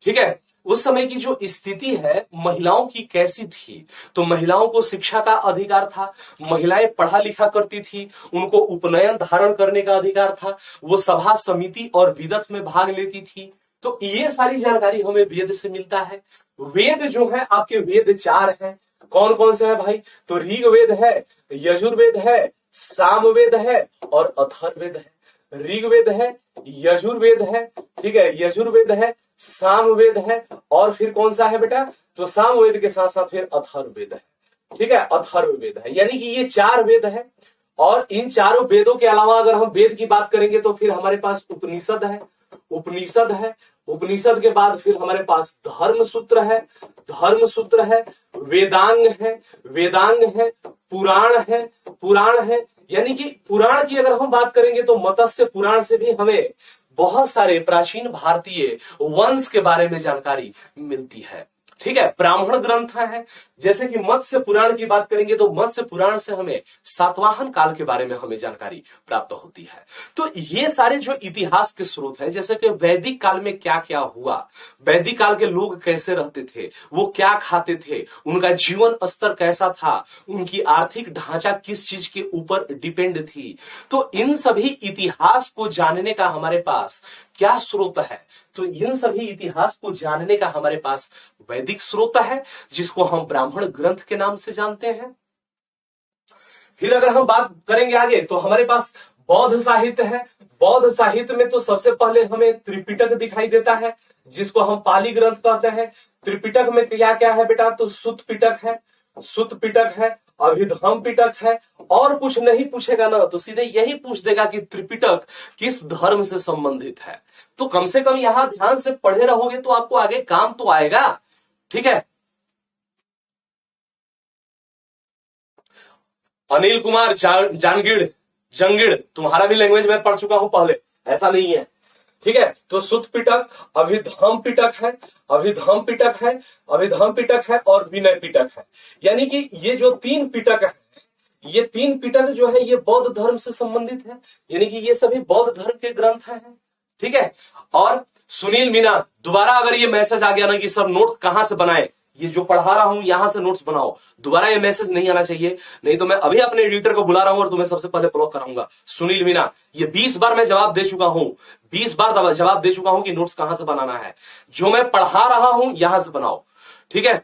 ठीक है, उस समय की जो स्थिति है महिलाओं की कैसी थी। तो महिलाओं को शिक्षा का अधिकार था, महिलाएं पढ़ा लिखा करती थी, उनको उपनयन धारण करने का अधिकार था, वो सभा समिति और विदत में भाग लेती थी। तो ये सारी जानकारी हमें वेद से मिलता है। वेद जो है आपके वेद 4 हैं। कौन कौन से है भाई? तो ऋग्वेद है, यजुर्वेद है, सामवेद है और अथर्ववेद है। ऋग्वेद है, यजुर्वेद है, ठीक है, यजुर्वेद है, सामवेद है और फिर कौन सा है बेटा? तो सामवेद के साथ साथ फिर अथर्ववेद है, ठीक है, अथर्ववेद है। यानी कि ये 4 वेद है। और इन चारों वेदों के अलावा अगर हम वेद की बात करेंगे तो फिर हमारे पास उपनिषद है, उपनिषद है। उपनिषद के बाद फिर हमारे पास धर्म सूत्र है, धर्म सूत्र है, वेदांग है, वेदांग है, पुराण है, पुराण है। यानी कि पुराण की अगर हम बात करेंगे तो मत्स्य पुराण से भी हमें बहुत सारे प्राचीन भारतीय वंश के बारे में जानकारी मिलती है, ठीक है। ब्राह्मण ग्रंथ है, जैसे कि मत्स्य पुराण की बात करेंगे तो मत्स्य पुराण से हमें सातवाहन काल के बारे में हमें जानकारी प्राप्त होती है। तो ये सारे जो इतिहास के स्रोत हैं, जैसे कि वैदिक काल में क्या क्या हुआ, वैदिक काल के लोग कैसे रहते थे, वो क्या खाते थे, उनका जीवन स्तर कैसा था, उनकी आर्थिक ढांचा किस चीज के ऊपर डिपेंड थी। तो इन सभी इतिहास को जानने का हमारे पास क्या स्रोत है? तो इन सभी इतिहास को जानने का हमारे पास वैदिक स्रोत है जिसको हम ब्राह्मण ग्रंथ के नाम से जानते हैं। फिर अगर हम बात करेंगे आगे तो हमारे पास बौद्ध साहित्य है। बौद्ध साहित्य में तो सबसे पहले हमें त्रिपिटक दिखाई देता है जिसको हम पाली ग्रंथ कहते हैं। त्रिपिटक में क्या क्या है बेटा? तो सुत्त पिटक है, सुत्त पिटक है, अभिधम्म पिटक है। और कुछ नहीं पूछेगा ना तो सीधे यही पूछ देगा कि त्रिपिटक किस धर्म से संबंधित है। तो कम से कम यहां ध्यान से पढ़े रहोगे तो आपको आगे काम तो आएगा, ठीक है। अनिल कुमार जानगिड़ जंगिड़, तुम्हारा भी लैंग्वेज में पढ़ चुका हूं पहले, ऐसा नहीं है, ठीक है। तो सुत्त पिटक, अभिधम्म पिटक है, अभिधम्म पिटक है, अभिधम्म पिटक है और विनय पिटक है। यानी कि ये जो 3 पिटक है, ये 3 पिटक जो है ये बौद्ध धर्म से संबंधित है। यानी कि ये सभी बौद्ध धर्म के ग्रंथ हैं, ठीक है। और सुनील मीना, दोबारा अगर ये मैसेज आ गया ना कि सर नोट कहां से बनाए, ये जो पढ़ा रहा हूं यहां से नोट्स बनाओ, दोबारा ये मैसेज नहीं आना चाहिए, नहीं तो मैं अभी अपने एडिटर को बुला रहा हूं और तुम्हें सबसे पहले ब्लॉक कराऊंगा। सुनील मीना, ये 20 बार मैं जवाब दे चुका हूं, 20 बार जवाब दे चुका हूं कि नोट्स कहां से बनाना है। जो मैं पढ़ा रहा हूं यहां से बनाओ, ठीक है।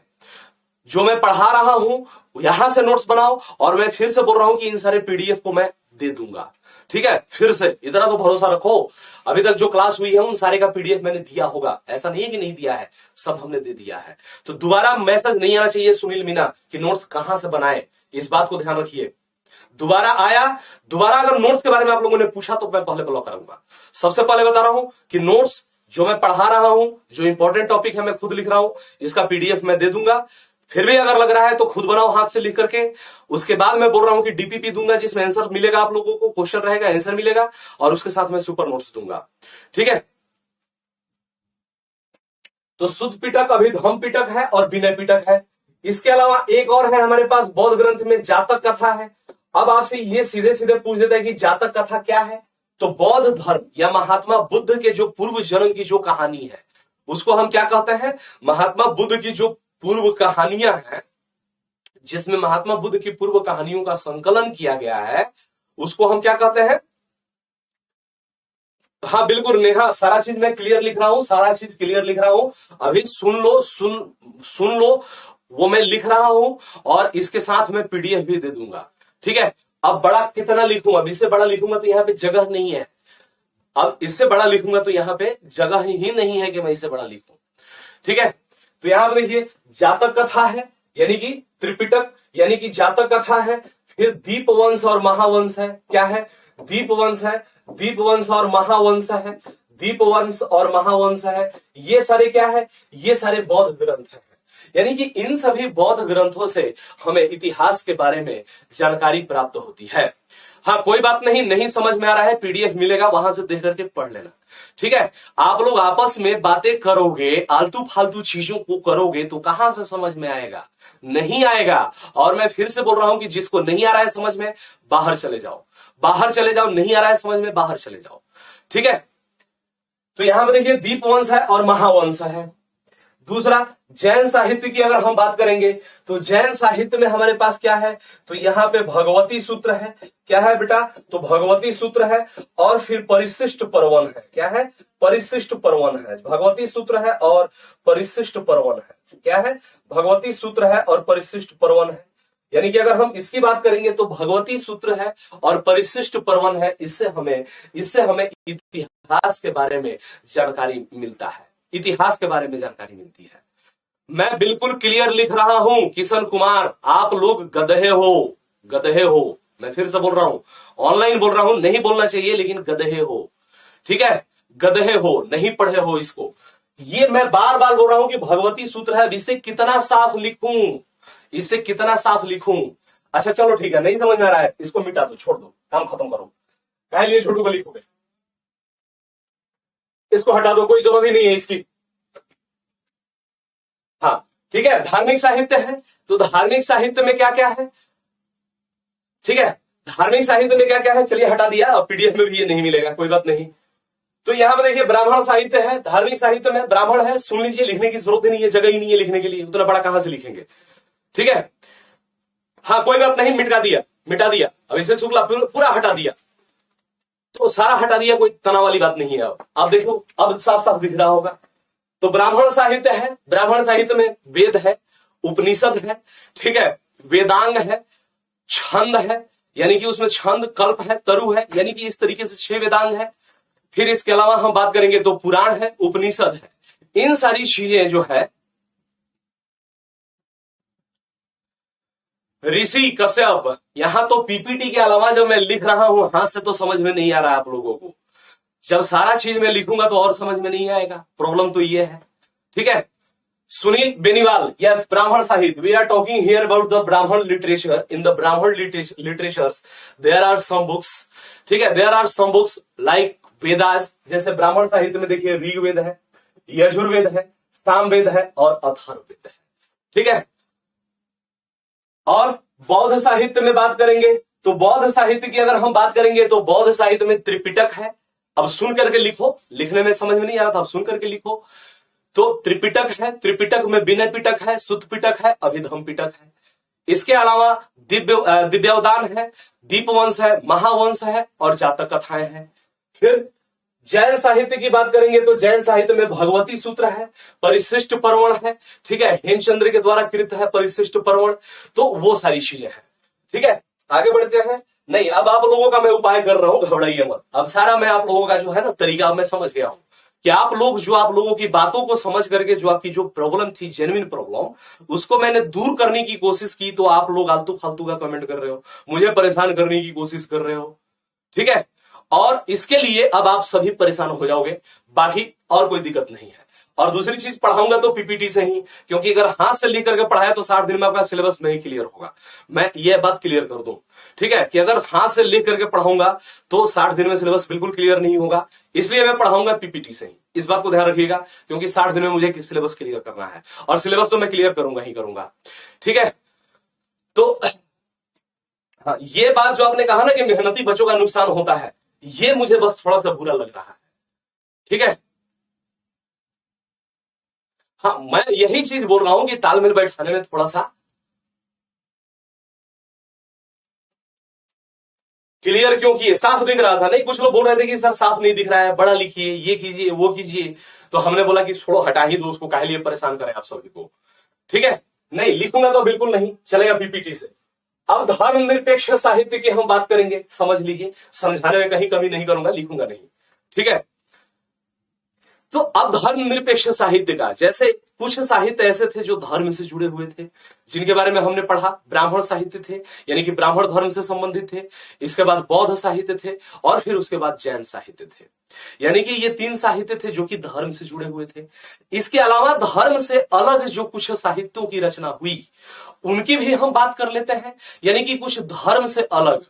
जो मैं पढ़ा रहा हूं यहां से नोट्स बनाओ। और मैं फिर से बोल रहा हूं कि इन सारे पीडीएफ को मैं दे दूंगा, ठीक है। फिर से इतना तो भरोसा रखो, अभी तक जो क्लास हुई है उन सारे का पीडीएफ मैंने दिया होगा, ऐसा नहीं है कि नहीं दिया है, सब हमने दे दिया है। तो दोबारा मैसेज नहीं आना चाहिए सुनील मीना कि नोट्स कहां से बनाए, इस बात को ध्यान रखिए। दोबारा आया, दोबारा अगर नोट्स के बारे में आप लोगों ने पूछा तो मैं पहले ब्लॉक करूंगा। सबसे पहले बता रहा हूं कि नोट्स जो मैं पढ़ा रहा हूं, जो इंपॉर्टेंट टॉपिक है मैं खुद लिख रहा हूं, इसका पीडीएफ मैं दे दूंगा। फिर भी अगर लग रहा है तो खुद बनाओ हाथ से लिख करके। उसके बाद मैं बोल रहा हूं कि डीपीपी दूंगा जिसमें आंसर मिलेगा, आप लोगों को क्वेश्चन रहेगा, आंसर मिलेगा और उसके साथ मैं सुपर नोट्स दूंगा, ठीक है। तो सुत्त पिटक, अभिधम्म पिटक है और विनय पिटक है। इसके अलावा एक और है हमारे पास बौद्ध ग्रंथ में जातक कथा है। अब आपसे ये सीधे सीधे पूछ देता है कि जातक कथा क्या है? तो बौद्ध धर्म या महात्मा बुद्ध के जो पूर्व जन्म की जो कहानी है उसको हम क्या कहते हैं? महात्मा बुद्ध की जो पूर्व कहानियां हैं, जिसमें महात्मा बुद्ध की पूर्व कहानियों का संकलन किया गया है, उसको हम क्या कहते हैं? हाँ बिल्कुल नेहा, सारा चीज मैं क्लियर लिख रहा हूं, सारा चीज क्लियर लिख रहा हूं। अभी सुन लो, सुन लो, वो मैं लिख रहा हूं और इसके साथ मैं पीडीएफ भी दे दूंगा, ठीक है। अब बड़ा कितना लिखूं? अब इससे बड़ा लिखूंगा तो यहाँ पे जगह नहीं है। अब इससे बड़ा लिखूंगा तो यहां पे जगह ही नहीं है कि मैं इससे बड़ा लिखूं। ठीक है, तो यहां पर देखिए जातक कथा है, यानी कि त्रिपिटक, यानी कि जातक कथा है। फिर दीपवंश और महावंश है। क्या है? दीपवंश है, दीपवंश और महावंश है, दीपवंश और महावंश है। ये सारे क्या है? ये सारे बौद्ध ग्रंथ हैं। यानी कि इन सभी बौद्ध ग्रंथों से हमें इतिहास के बारे में जानकारी प्राप्त होती है। हाँ, कोई बात नहीं, नहीं समझ में आ रहा है, पीडीएफ मिलेगा, वहां से देख करके पढ़ लेना। ठीक है, आप लोग आपस में बातें करोगे, आलतू फालतू चीजों को करोगे तो कहां से समझ में आएगा? नहीं आएगा। और मैं फिर से बोल रहा हूं कि जिसको नहीं आ रहा है समझ में, बाहर चले जाओ, बाहर चले जाओ। नहीं आ रहा है समझ में, बाहर चले जाओ। ठीक है, तो यहां पर देखिए दीपवंश है और महावंश है। दूसरा, जैन साहित्य की अगर हम बात करेंगे तो जैन साहित्य में हमारे पास क्या है? तो यहां पे भगवती सूत्र है। क्या है बेटा? तो भगवती सूत्र है और फिर परिशिष्ट पर्वन है। क्या है? परिशिष्ट पर्वन है। भगवती सूत्र है और परिशिष्ट पर्वन है। क्या है? भगवती सूत्र है और परिशिष्ट पर्वन है। यानी कि अगर हम इसकी बात करेंगे तो भगवती सूत्र है और परिशिष्ट पर्वन है। इससे हमें इतिहास के बारे में जानकारी मिलता है, इतिहास के बारे में जानकारी मिलती है। मैं बिल्कुल क्लियर लिख रहा हूं किशन कुमार, आप लोग गधे हो, गधे हो। मैं फिर से बोल रहा हूं, ऑनलाइन बोल रहा हूं, नहीं बोलना चाहिए लेकिन गधे हो। ठीक है, गधे हो, नहीं पढ़े हो इसको। ये मैं बार बार बोल रहा हूं कि भगवती सूत्र है। इसे कितना साफ लिखूं, इसे कितना साफ लिखूं? अच्छा चलो ठीक है, नहीं समझ में आ रहा है, इसको मिटा दो, छोड़ दो, काम खत्म करो। कह लिए झूठू को लिखोगे, इसको हटा दो, कोई जरूरत ही नहीं है इसकी। हाँ ठीक है, धार्मिक साहित्य है तो धार्मिक साहित्य में क्या क्या है? ठीक है, धार्मिक साहित्य में क्या क्या है? चलिए हटा दिया, अब पीडीएफ में भी ये नहीं मिलेगा, कोई बात नहीं। तो यहां पर देखिए ब्राह्मण साहित्य है। धार्मिक साहित्य में ब्राह्मण है, सुन लीजिए, लिखने की जरूरत ही नहीं है, जगह ही नहीं है लिखने के लिए, उतना बड़ा कहां से लिखेंगे। ठीक है, हाँ कोई बात नहीं, मिटा दिया, मिटा दिया, अभिषेक शुक्ला पूरा हटा दिया, तो सारा हटा दिया, कोई तनाव वाली बात नहीं है। अब देखो, अब साफ साफ दिख रहा होगा। तो ब्राह्मण साहित्य है, ब्राह्मण साहित्य में वेद है, उपनिषद है, ठीक है, वेदांग है, छंद है, यानी कि उसमें छंद, कल्प है, तरु है, यानी कि इस तरीके से 6 वेदांग है। फिर इसके अलावा हम बात करेंगे तो पुराण है, उपनिषद है। इन सारी चीजें जो है ऋषि कश्यप, यहां तो पीपीटी के अलावा जब मैं लिख रहा हूं हाथ से तो समझ में नहीं आ रहा है आप लोगों को। जब सारा चीज मैं लिखूंगा तो और समझ में नहीं आएगा, प्रॉब्लम तो ये है। ठीक है, सुनील बेनीवाल, यस, ब्राह्मण साहित्य, we are talking here about the Brahmana literature. In the Brahmana literatures there are some books, ठीक है, there are some books like Vedas. जैसे ब्राह्मण साहित्य में देखिए ऋग्वेद है, यजुर्वेद है, सामवेद है और अथर्ववेद है। ठीक है, और बौद्ध साहित्य में बात करेंगे तो बौद्ध साहित्य की अगर हम बात करेंगे तो बौद्ध साहित्य में त्रिपिटक है। अब सुन करके लिखो, लिखने में समझ में नहीं आ रहा था, अब सुन करके लिखो। तो त्रिपिटक है, त्रिपिटक में विनय पिटक है, सुत्त पिटक है, अभिधम पिटक है। इसके अलावा दिव्योदान है, दीपवंश है, महावंश है और जातक कथाएं हैं। फिर जैन साहित्य की बात करेंगे तो जैन साहित्य में भगवती सूत्र है, परिशिष्ट पर्वण है, ठीक है, हेमचंद्र के द्वारा कृत है परिशिष्ट पर्वण। तो वो सारी चीजें हैं। ठीक है, आगे बढ़ते हैं। नहीं, अब आप लोगों का मैं उपाय कर रहा हूं, घबराइए मत। अब सारा मैं आप लोगों का जो है ना तरीका मैं समझ गया हूं कि आप लोगों की बातों को समझ करके जो आपकी जो प्रॉब्लम थी, जेन्युइन प्रॉब्लम, उसको मैंने दूर करने की कोशिश की। तो आप लोग आलतू फालतू का कमेंट कर रहे हो, मुझे परेशान करने की कोशिश कर रहे हो। ठीक है, और इसके लिए अब आप सभी परेशान हो जाओगे, बाकी और कोई दिक्कत नहीं है। और दूसरी चीज, पढ़ाऊंगा तो पीपीटी से ही, क्योंकि अगर हाथ से लिख करके पढ़ाया तो 60 दिन में आपका सिलेबस नहीं क्लियर होगा। मैं ये बात क्लियर कर दूं, ठीक है, कि अगर हाथ से लिख करके पढ़ाऊंगा तो 60 दिन में सिलेबस बिल्कुल क्लियर नहीं होगा। इसलिए मैं पढ़ाऊंगा पीपीटी से ही, इस बात को ध्यान रखिएगा, क्योंकि 60 दिन में मुझे सिलेबस क्लियर करना है और सिलेबस तो मैं क्लियर करूंगा ही करूंगा। ठीक है, तो हाँ, ये बात जो आपने कहा ना कि मेहनती बच्चों का नुकसान होता है, ये मुझे बस थोड़ा सा बुरा लग रहा है। ठीक है, हाँ, मैं यही चीज बोल रहा हूं कि तालमेल बैठाने में थोड़ा सा क्लियर क्यों किए, साफ दिख रहा था। नहीं, कुछ लोग बोल रहे थे कि सर साफ नहीं दिख रहा है, बड़ा लिखिए, ये कीजिए, वो कीजिए। तो हमने बोला कि छोड़ो, हटा ही दो उसको, काहे लिए परेशान करें आप सभी को। ठीक है, नहीं लिखूंगा तो बिल्कुल नहीं चलेगा पीपीटी से। अब धर्मनिरपेक्ष साहित्य की हम बात करेंगे, समझ लीजिए, समझाने में कहीं कमी नहीं करूंगा, लिखूंगा नहीं। ठीक है। तो अब धर्मनिरपेक्ष साहित्य का, जैसे कुछ साहित्य ऐसे थे जो धर्म से जुड़े हुए थे, जिनके बारे में हमने पढ़ा। ब्राह्मण साहित्य थे, यानी कि ब्राह्मण धर्म से संबंधित थे। इसके बाद बौद्ध साहित्य थे, और फिर उसके बाद जैन साहित्य थे। यानी कि ये 3 साहित्य थे जो कि धर्म से जुड़े हुए थे। इसके अलावा धर्म से अलग जो कुछ साहित्यों की रचना हुई, उनकी भी हम बात कर लेते हैं। यानी कि कुछ धर्म से अलग,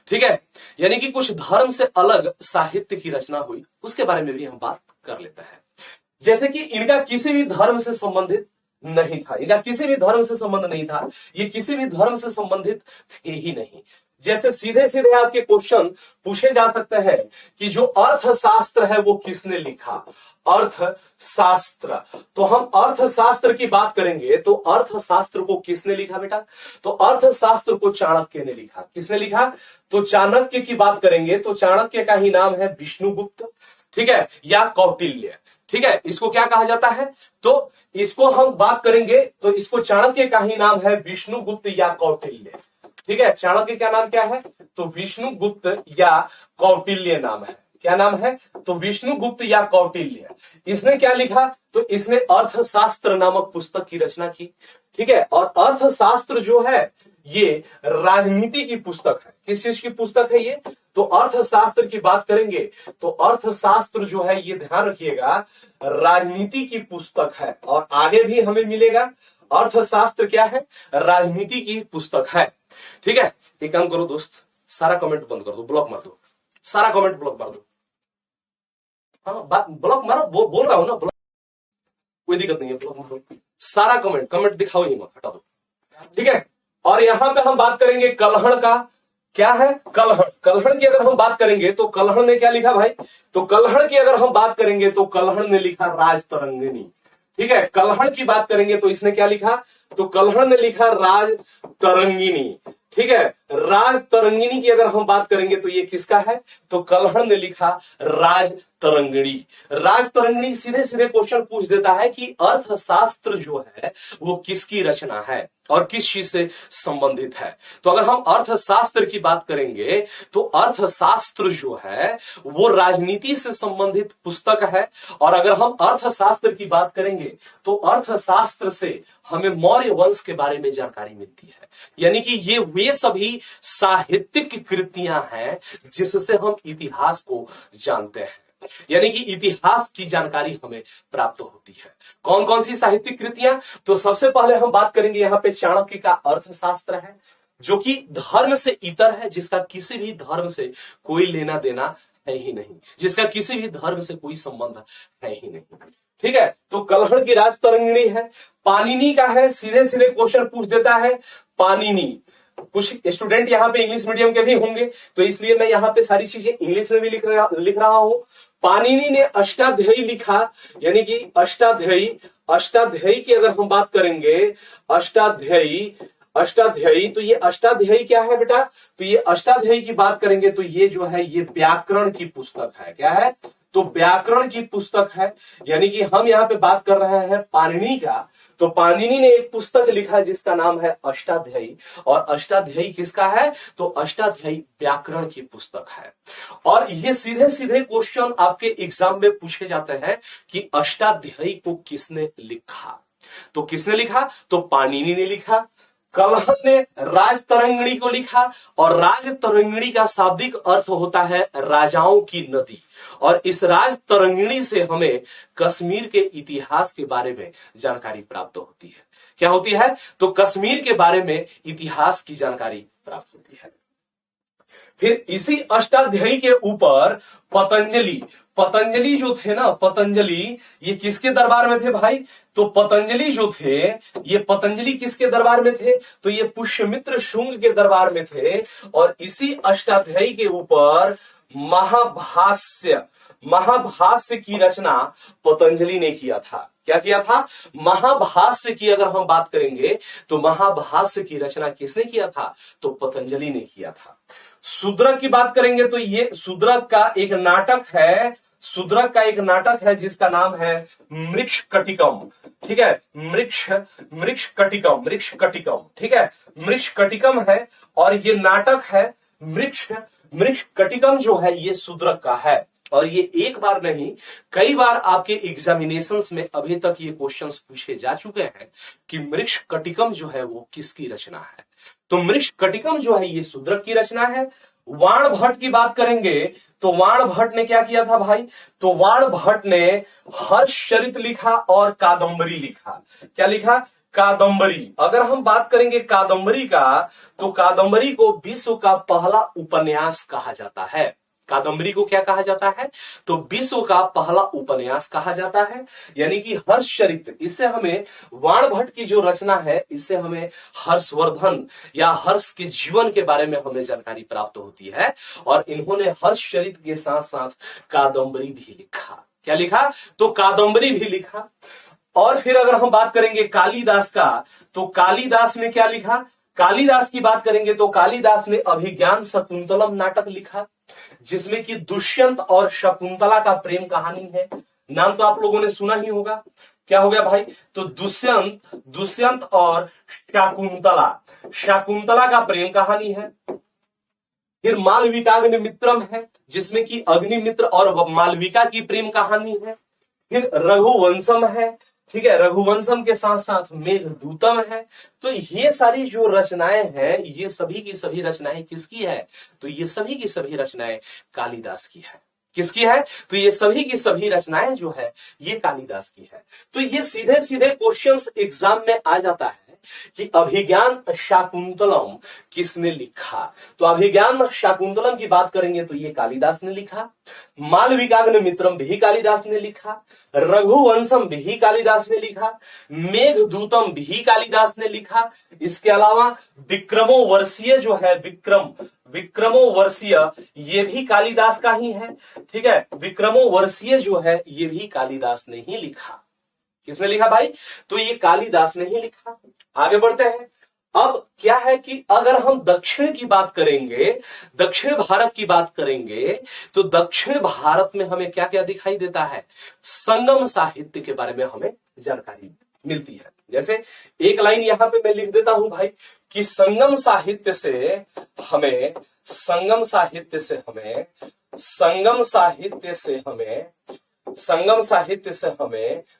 ठीक है, यानी कि कुछ धर्म से अलग साहित्य की रचना हुई, उसके बारे में भी हम बात कर लेते हैं। जैसे कि इनका किसी भी धर्म से संबंधित नहीं था, इनका किसी भी धर्म से संबंध नहीं था, ये किसी भी धर्म से संबंधित थे ही नहीं। जैसे सीधे सीधे आपके क्वेश्चन पूछे जा सकते हैं कि जो अर्थशास्त्र है वो किसने लिखा। अर्थशास्त्र, तो हम अर्थशास्त्र की बात करेंगे तो अर्थशास्त्र को किसने लिखा बेटा? तो अर्थशास्त्र को चाणक्य ने लिखा। किसने लिखा? तो चाणक्य की बात करेंगे तो चाणक्य का ही नाम है विष्णुगुप्त, ठीक है, या कौटिल्य। ठीक है, इसको क्या कहा जाता है? तो इसको हम बात करेंगे तो इसको चाणक्य का ही नाम है विष्णुगुप्त या कौटिल्य। ठीक है, चाणक्य का नाम क्या है? तो विष्णुगुप्त या कौटिल्य नाम है। क्या नाम है? तो विष्णुगुप्त या कौटिल्य। इसने क्या लिखा? तो इसने अर्थशास्त्र नामक पुस्तक की रचना की। ठीक है, और अर्थशास्त्र जो है ये राजनीति की पुस्तक है। किस चीज की पुस्तक है ये? तो अर्थशास्त्र की बात करेंगे तो अर्थशास्त्र जो है ये ध्यान रखिएगा राजनीति की पुस्तक है, और आगे भी हमें मिलेगा अर्थशास्त्र क्या है? राजनीति की पुस्तक है। ठीक है, एक काम करो दोस्त, सारा कमेंट बंद कर दो, ब्लॉक मार दो, सारा कमेंट ब्लॉक मार दो। हाँ, ब्लॉक मारो, बोल रहा हूं ना, ब्लॉक, कोई दिक्कत नहीं है, ब्लॉक मारो सारा कमेंट दिखाओ ही मत, हटा दो। ठीक है, और यहां पे हम बात करेंगे कलहड़ का। क्या है? कलहड़। कलहड़ की अगर हम बात करेंगे तो कलहड़ ने क्या लिखा भाई? तो कलहड़ की अगर हम बात करेंगे तो कलहड़ ने लिखा राजतरंगिणी। ठीक है, कलहड़ की बात करेंगे तो इसने क्या लिखा? तो कलहड़ ने लिखा राजतरंगिणी। ठीक है, राजतरंगिणी की अगर हम बात करेंगे तो ये किसका है? तो कलहड़ ने लिखा राजतरंगिणी। राजतरंगिणी सीधे सीधे क्वेश्चन पूछ देता है कि अर्थशास्त्र जो है वो किसकी रचना है और किस चीज से संबंधित है। तो अगर हम अर्थशास्त्र की बात करेंगे तो अर्थशास्त्र जो है वो राजनीति से संबंधित पुस्तक है, और अगर हम अर्थशास्त्र की बात करेंगे तो अर्थशास्त्र से हमें मौर्य वंश के बारे में जानकारी मिलती है। यानी कि ये वे सभी साहित्यिक कृतियां हैं जिससे हम इतिहास को जानते हैं, यानी कि इतिहास की जानकारी हमें प्राप्त होती है। कौन कौन सी साहित्यिक कृतियां? तो सबसे पहले हम बात करेंगे यहाँ पे चाणक्य का अर्थशास्त्र है, जो कि धर्म से इतर है, जिसका किसी भी धर्म से कोई लेना देना है ही नहीं, जिसका किसी भी धर्म से कोई संबंध है ही नहीं। ठीक है, तो कलहड़ की राजतरंगिणी है। पाणिनि का है, सीधे सीधे क्वेश्चन पूछ देता है पाणिनि। कुछ स्टूडेंट यहाँ पे इंग्लिश मीडियम के भी होंगे तो इसलिए मैं यहाँ पे सारी चीजें इंग्लिश में भी लिख रहा हूं। पाणिनि ने अष्टाध्यायी लिखा, यानी कि अष्टाध्यायी की अगर हम बात करेंगे अष्टाध्यायी, तो ये अष्टाध्यायी क्या है बेटा? तो ये अष्टाध्यायी की बात करेंगे तो ये जो है ये व्याकरण की पुस्तक है। क्या है? तो व्याकरण की पुस्तक है। यानी कि हम यहाँ पे बात कर रहे हैं पाणिनि का, तो पाणिनि ने एक पुस्तक लिखा जिसका नाम है अष्टाध्यायी, और अष्टाध्यायी किसका है? तो अष्टाध्यायी व्याकरण की पुस्तक है। और ये सीधे सीधे क्वेश्चन आपके एग्जाम में पूछे जाते हैं कि अष्टाध्यायी को किसने लिखा? तो किसने लिखा? तो पाणिनि ने लिखा। कलहड़ ने राजतरंगिणी को लिखा, और राजतरंगिणी का शाब्दिक अर्थ होता है राजाओं की नदी, और इस राजतरंगिणी से हमें कश्मीर के इतिहास के बारे में जानकारी प्राप्त होती है। क्या होती है? तो कश्मीर के बारे में इतिहास की जानकारी प्राप्त होती है। फिर इसी अष्टाध्यायी के ऊपर पतंजलि जो थे ना, पतंजलि ये किसके दरबार में थे भाई? तो पतंजलि जो थे, ये पतंजलि किसके दरबार में थे? तो ये पुष्यमित्र शुंग के दरबार में थे, और इसी अष्टाध्यायी के ऊपर महाभाष्य की रचना पतंजलि ने किया था। क्या किया था? महाभाष्य की अगर हम बात करेंगे तो महाभाष्य की रचना किसने किया था? तो पतंजलि ने किया था। शूद्रक की बात करेंगे तो ये शूद्रक का एक नाटक है जिसका नाम है मृक्षकटिकम। ठीक है, मृक्षकटिकम। ठीक है, मृक्षकटिकम है, और ये नाटक है मृक्षकटिकम जो है ये शूद्रक का है। और ये एक बार नहीं, कई बार आपके एग्जामिनेशंस में अभी तक ये क्वेश्चंस पूछे जा चुके हैं कि मृक्ष कटिकम जो है वो किसकी रचना है। तो मृक्ष कटिकम जो है ये शूद्रक की रचना है। वाण भट्ट की बात करेंगे तो वाण भट्ट ने क्या किया था भाई, तो वाण भट्ट ने हर्षचरित लिखा और कादंबरी लिखा। क्या लिखा, कादंबरी। अगर हम बात करेंगे कादंबरी का, तो कादंबरी को विश्व का पहला उपन्यास कहा जाता है। कादंबरी को क्या कहा जाता है, तो विश्व का पहला उपन्यास कहा जाता है। यानी कि हर्षचरित, इससे हमें वाण भट्ट की जो रचना है, इससे हमें हर्षवर्धन या हर्ष के जीवन के बारे में हमें जानकारी प्राप्त होती है। और इन्होंने हर्षचरित के साथ साथ कादंबरी भी लिखा। क्या लिखा, तो कादंबरी भी लिखा। और फिर अगर हम बात करेंगे कालिदास का, तो कालिदास ने क्या लिखा, कालिदास की बात करेंगे तो कालिदास ने अभिज्ञान शकुंतलम नाटक लिखा, जिसमें कि दुष्यंत और शकुंतला का प्रेम कहानी है। नाम तो आप लोगों ने सुना ही होगा। क्या हो गया भाई, तो दुष्यंत और शकुंतला, शकुंतला का प्रेम कहानी है। फिर मालविकाग्निमित्रम है, जिसमें कि अग्निमित्र और मालविका की प्रेम कहानी है। फिर रघुवंशम है, ठीक है, रघुवंशम के साथ साथ मेघदूतम है। तो ये सारी जो रचनाएं हैं, ये सभी की सभी रचनाएं किसकी है, तो ये सभी की सभी रचनाएं कालिदास की है। किसकी है, तो ये सभी की सभी रचनाएं जो है ये कालिदास की है। तो ये सीधे सीधे क्वेश्चंस एग्जाम में आ जाता है कि अभिज्ञान शाकुंतलम किसने लिखा। तो अभिज्ञान शाकुंतलम की बात करेंगे तो ये कालिदास ने लिखा। मालविकाग्निमित्रम भी कालिदास ने लिखा। रघुवंशम भी कालिदास ने लिखा। मेघदूतम भी कालिदास ने लिखा। इसके अलावा विक्रमो वर्षीय जो है, विक्रमो वर्षीय, ये भी कालिदास का ही है। ठीक है, विक्रमो वर्षीय जो है ये भी कालिदास ने ही लिखा। किसने लिखा भाई, तो ये कालिदास ने ही लिखा। आगे बढ़ते हैं। अब क्या है कि अगर हम दक्षिण की बात करेंगे, दक्षिण भारत की बात करेंगे, तो दक्षिण भारत में हमें क्या क्या दिखाई देता है, संगम साहित्य के बारे में हमें जानकारी मिलती है। जैसे एक लाइन यहां पे मैं लिख देता हूं भाई कि संगम साहित्य से हमें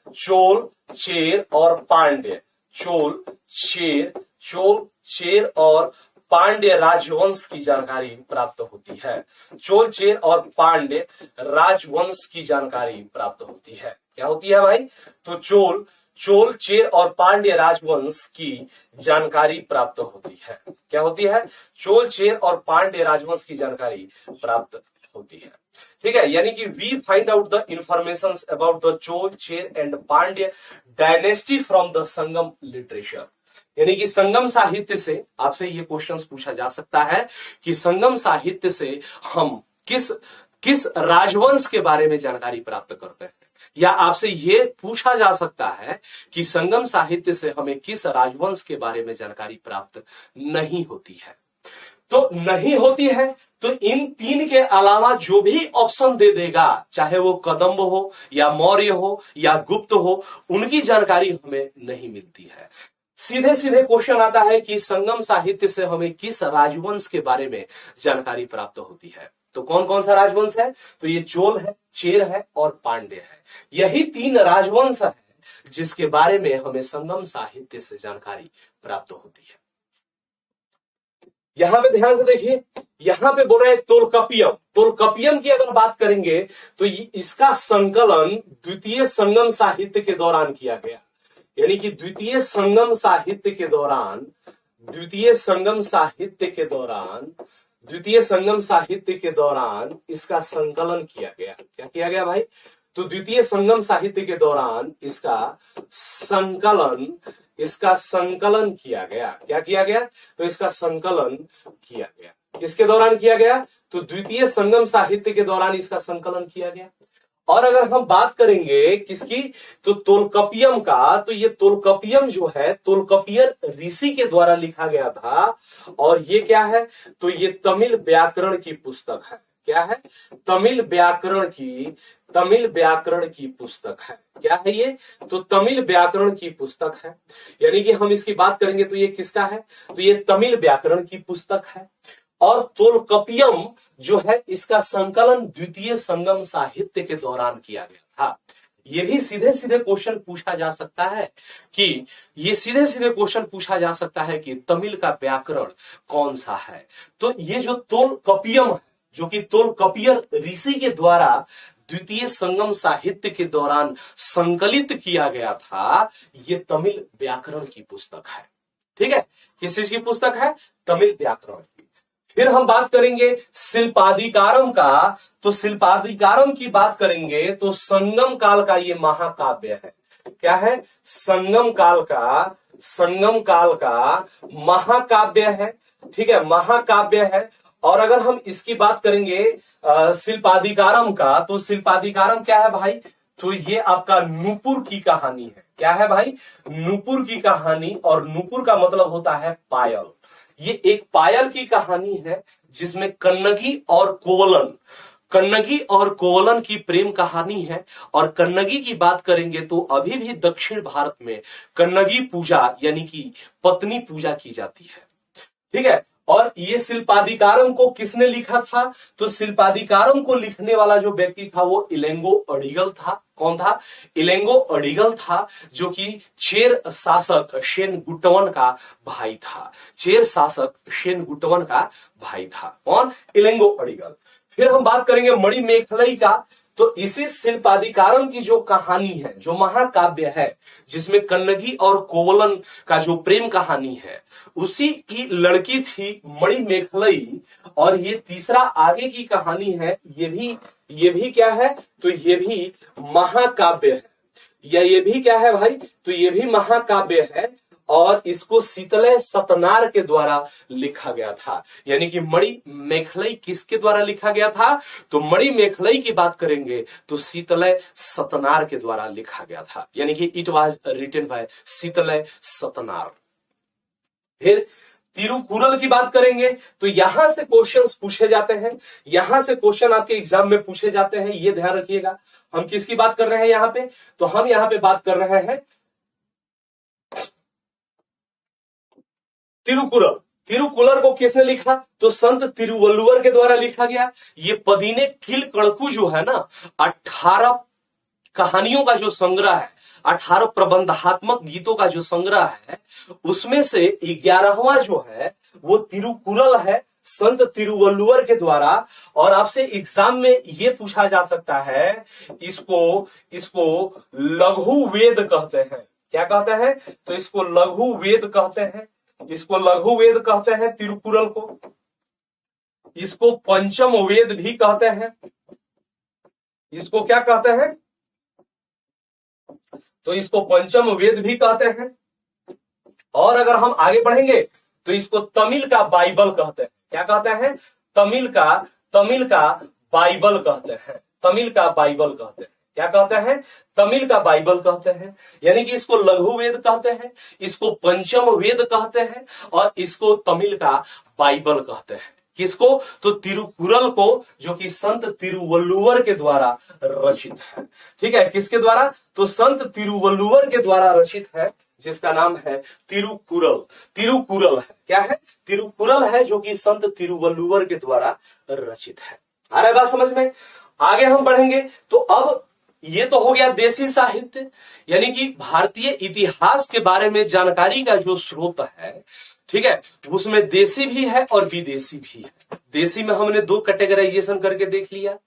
चोल, चेर और पांड्य, चेर और पांड्य राजवंश की जानकारी प्राप्त होती है। चोल, चेर और पांड्य राजवंश की जानकारी प्राप्त होती है। क्या होती है भाई, तो चोल, चेर और पांड्य राजवंश की जानकारी प्राप्त होती है। क्या होती है, चोल, चेर और पांड्य राजवंश की जानकारी प्राप्त होती है। ठीक है, यानी कि we find out the information about the Chola, Chera and Pandya dynasty from the Sangam literature. यानी कि संगम साहित्य से आपसे ये क्वेश्चंस पूछा जा सकता है कि संगम साहित्य से हम किस राजवंश के बारे में जानकारी प्राप्त करते हैं, या आपसे ये पूछा जा सकता है कि संगम साहित्य से हमें किस राजवंश के बारे में जानकारी प्राप्त नहीं होती है। तो नहीं होती है तो इन तीन के अलावा जो भी ऑप्शन दे देगा, चाहे वो कदम्ब हो या मौर्य हो या गुप्त हो, उनकी जानकारी हमें नहीं मिलती है। सीधे सीधे क्वेश्चन आता है कि संगम साहित्य से हमें किस राजवंश के बारे में जानकारी प्राप्त होती है। तो कौन कौन सा राजवंश है, तो ये चोल है, चेर है और पांड्य है। यही तीन राजवंश है जिसके बारे में हमें संगम साहित्य से जानकारी प्राप्त होती है। यहां पे ध्यान से देखिए, यहां पे बोल रहे हैं तोलकपियम की अगर बात करेंगे तो इसका संकलन द्वितीय संगम साहित्य के दौरान किया गया। यानी कि द्वितीय संगम साहित्य के दौरान इसका संकलन किया गया। क्या किया गया भाई, तो द्वितीय संगम साहित्य के दौरान इसका संकलन किया गया। क्या किया गया, तो इसका संकलन किया गया। किसके दौरान किया गया, तो द्वितीय संगम साहित्य के दौरान इसका संकलन किया गया। और अगर हम बात करेंगे किसकी, तो तोलकपियम का, तो ये तोलकपियम जो है तोलकपियर ऋषि के द्वारा लिखा गया था। और ये क्या है, तो ये तमिल व्याकरण की पुस्तक है। क्या है, तमिल व्याकरण की पुस्तक है। क्या है ये, तो तमिल व्याकरण की पुस्तक है। यानी कि हम इसकी बात करेंगे तो ये किसका है, तो ये तमिल व्याकरण की पुस्तक है। और तोल्काप्पियम जो है इसका संकलन द्वितीय संगम साहित्य के दौरान किया गया था। ये भी सीधे सीधे क्वेश्चन पूछा जा सकता है कि तमिल का व्याकरण कौन सा है। तो ये जो तोल्काप्पियम है, जो कि तोल्काप्पियर ऋषि के द्वारा द्वितीय संगम साहित्य के दौरान संकलित किया गया था, ये तमिल व्याकरण की पुस्तक है। ठीक है, किस चीज की पुस्तक है? तमिल व्याकरण की। फिर हम बात करेंगे शिल्पाधिकारम का, तो शिल्पाधिकारम की बात करेंगे तो संगम काल का ये महाकाव्य है। क्या है? संगम काल का महाकाव्य है। ठीक है, महाकाव्य है। और अगर हम इसकी बात करेंगे शिल्पाधिकारम का, तो शिल्पाधिकारम क्या है भाई? तो ये आपका नूपुर की कहानी है। क्या है भाई? नूपुर की कहानी। और नूपुर का मतलब होता है पायल। ये एक पायल की कहानी है जिसमें कन्नगी और कोवलन की प्रेम कहानी है। और कन्नगी की बात करेंगे तो अभी भी दक्षिण भारत में कन्नगी पूजा यानी कि पत्नी पूजा की जाती है। ठीक है, और ये शिल्पाधिकारम को किसने लिखा था? तो शिल्पाधिकारम को लिखने वाला जो व्यक्ति था वो इलेंगो अडिगल था। कौन था? इलेंगो अडिगल था, जो कि चेर शासक शेनगुट्टवन का भाई था। चेर शासक शेनगुट्टवन का भाई था। कौन? इलेंगो अडिगल। फिर हम बात करेंगे मणिमेखलई का। तो इसी शिल्पाधिकारम की जो कहानी है, जो महाकाव्य है, जिसमें कन्नगी और कोवलन का जो प्रेम कहानी है, उसी की लड़की थी मणिमेखलई। और ये तीसरा आगे की कहानी है, ये भी क्या है? तो ये भी महाकाव्य है। या ये भी क्या है भाई? तो ये भी महाकाव्य है। और इसको शीतलय सतनार के द्वारा लिखा गया था। यानी कि मणिमेखलई किसके द्वारा लिखा गया था? तो मणिमेखलई की बात करेंगे तो शीतलय सतनार के द्वारा लिखा गया था। यानी कि इट वाज रिटन बाय शीतलय सतनार। फिर तिरुकुरल की बात करेंगे तो यहां से क्वेश्चंस पूछे जाते हैं। यहां से क्वेश्चन आपके एग्जाम में पूछे जाते हैं, ये ध्यान रखिएगा। हम किसकी बात कर रहे हैं यहां पे? तो हम यहां पे बात कर रहे हैं तिरुकुलर को किसने लिखा? तो संत तिरुवल्लुवर के द्वारा लिखा गया। ये पदीने किल कड़कू जो है ना, 18 कहानियों का जो संग्रह है, 18 प्रबंधात्मक गीतों का जो संग्रह है, उसमें से 11वां जो है वो तिरुकुरल है, संत तिरुवल्लुवर के द्वारा। और आपसे एग्जाम में ये पूछा जा सकता है, इसको लघु वेद कहते हैं। क्या कहते हैं? तो इसको लघु वेद कहते हैं। इसको लघु वेद कहते हैं तिरुकुरल को। इसको पंचम वेद भी कहते हैं। इसको क्या कहते हैं? तो इसको पंचम वेद भी कहते हैं। और अगर हम आगे बढ़ेंगे तो इसको तमिल का बाइबल कहते हैं। क्या कहते हैं? तमिल का बाइबल कहते हैं। तमिल का बाइबल कहते हैं। क्या कहते हैं? तमिल का बाइबल कहते हैं। यानी कि इसको लघु वेद कहते हैं, इसको पंचम वेद कहते हैं, और इसको तमिल का बाइबल कहते हैं। किसको? तो तिरुकुरल को, जो कि संत तिरुवल्लुवर के द्वारा रचित है। ठीक है, किसके द्वारा? तो संत तिरुवल्लुवर के द्वारा रचित है, जिसका नाम है तिरुकुरल है। क्या है? तिरुकुरल है, जो कि संत तिरुवल्लुवर के द्वारा रचित है। आ रहा है बात समझ में? आगे हम बढ़ेंगे तो अब ये तो हो गया देसी साहित्य, यानी कि भारतीय इतिहास के बारे में जानकारी का जो स्रोत है। ठीक है, उसमें देसी भी है और विदेशी भी है। देसी में हमने 2 कैटेगराइजेशन करके देख लिया।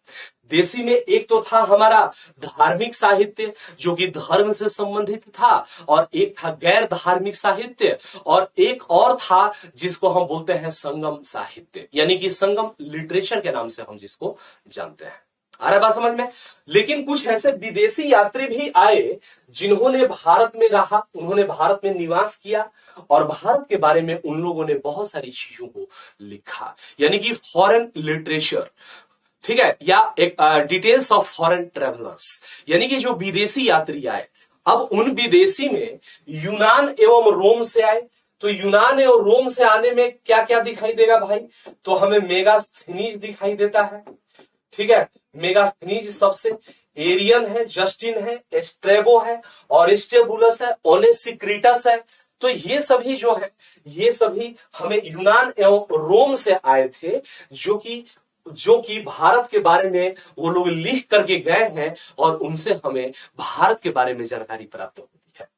देसी में एक तो था हमारा धार्मिक साहित्य, जो कि धर्म से संबंधित था, और एक था गैर धार्मिक साहित्य, और एक और था जिसको हम बोलते हैं संगम साहित्य, यानी कि संगम लिटरेचर के नाम से हम जिसको जानते हैं। आ रहा है बात समझ में? लेकिन कुछ ऐसे विदेशी यात्री भी आए जिन्होंने भारत में रहा, उन्होंने भारत में निवास किया, और भारत के बारे में उन लोगों ने बहुत सारी चीजों को लिखा, यानी कि फॉरेन लिटरेचर। ठीक है, या एक डिटेल्स ऑफ फॉरेन ट्रेवलर्स, यानी कि जो विदेशी यात्री आए। अब उन विदेशी में यूनान एवं रोम से आए। तो यूनान एवं रोम से आने में क्या क्या दिखाई देगा भाई? तो हमें मेगास्थनीज दिखाई देता है। ठीक है, मेगास्थनीज सबसे, एरियन है, जस्टिन है, स्ट्रेबो है, और स्टेबुलस है, ओनेसिक्रिटस है। तो ये सभी जो है, ये सभी हमें यूनान एवं रोम से आए थे, जो कि भारत के बारे में वो लोग लिख करके गए हैं और उनसे हमें भारत के बारे में जानकारी प्राप्त होती है।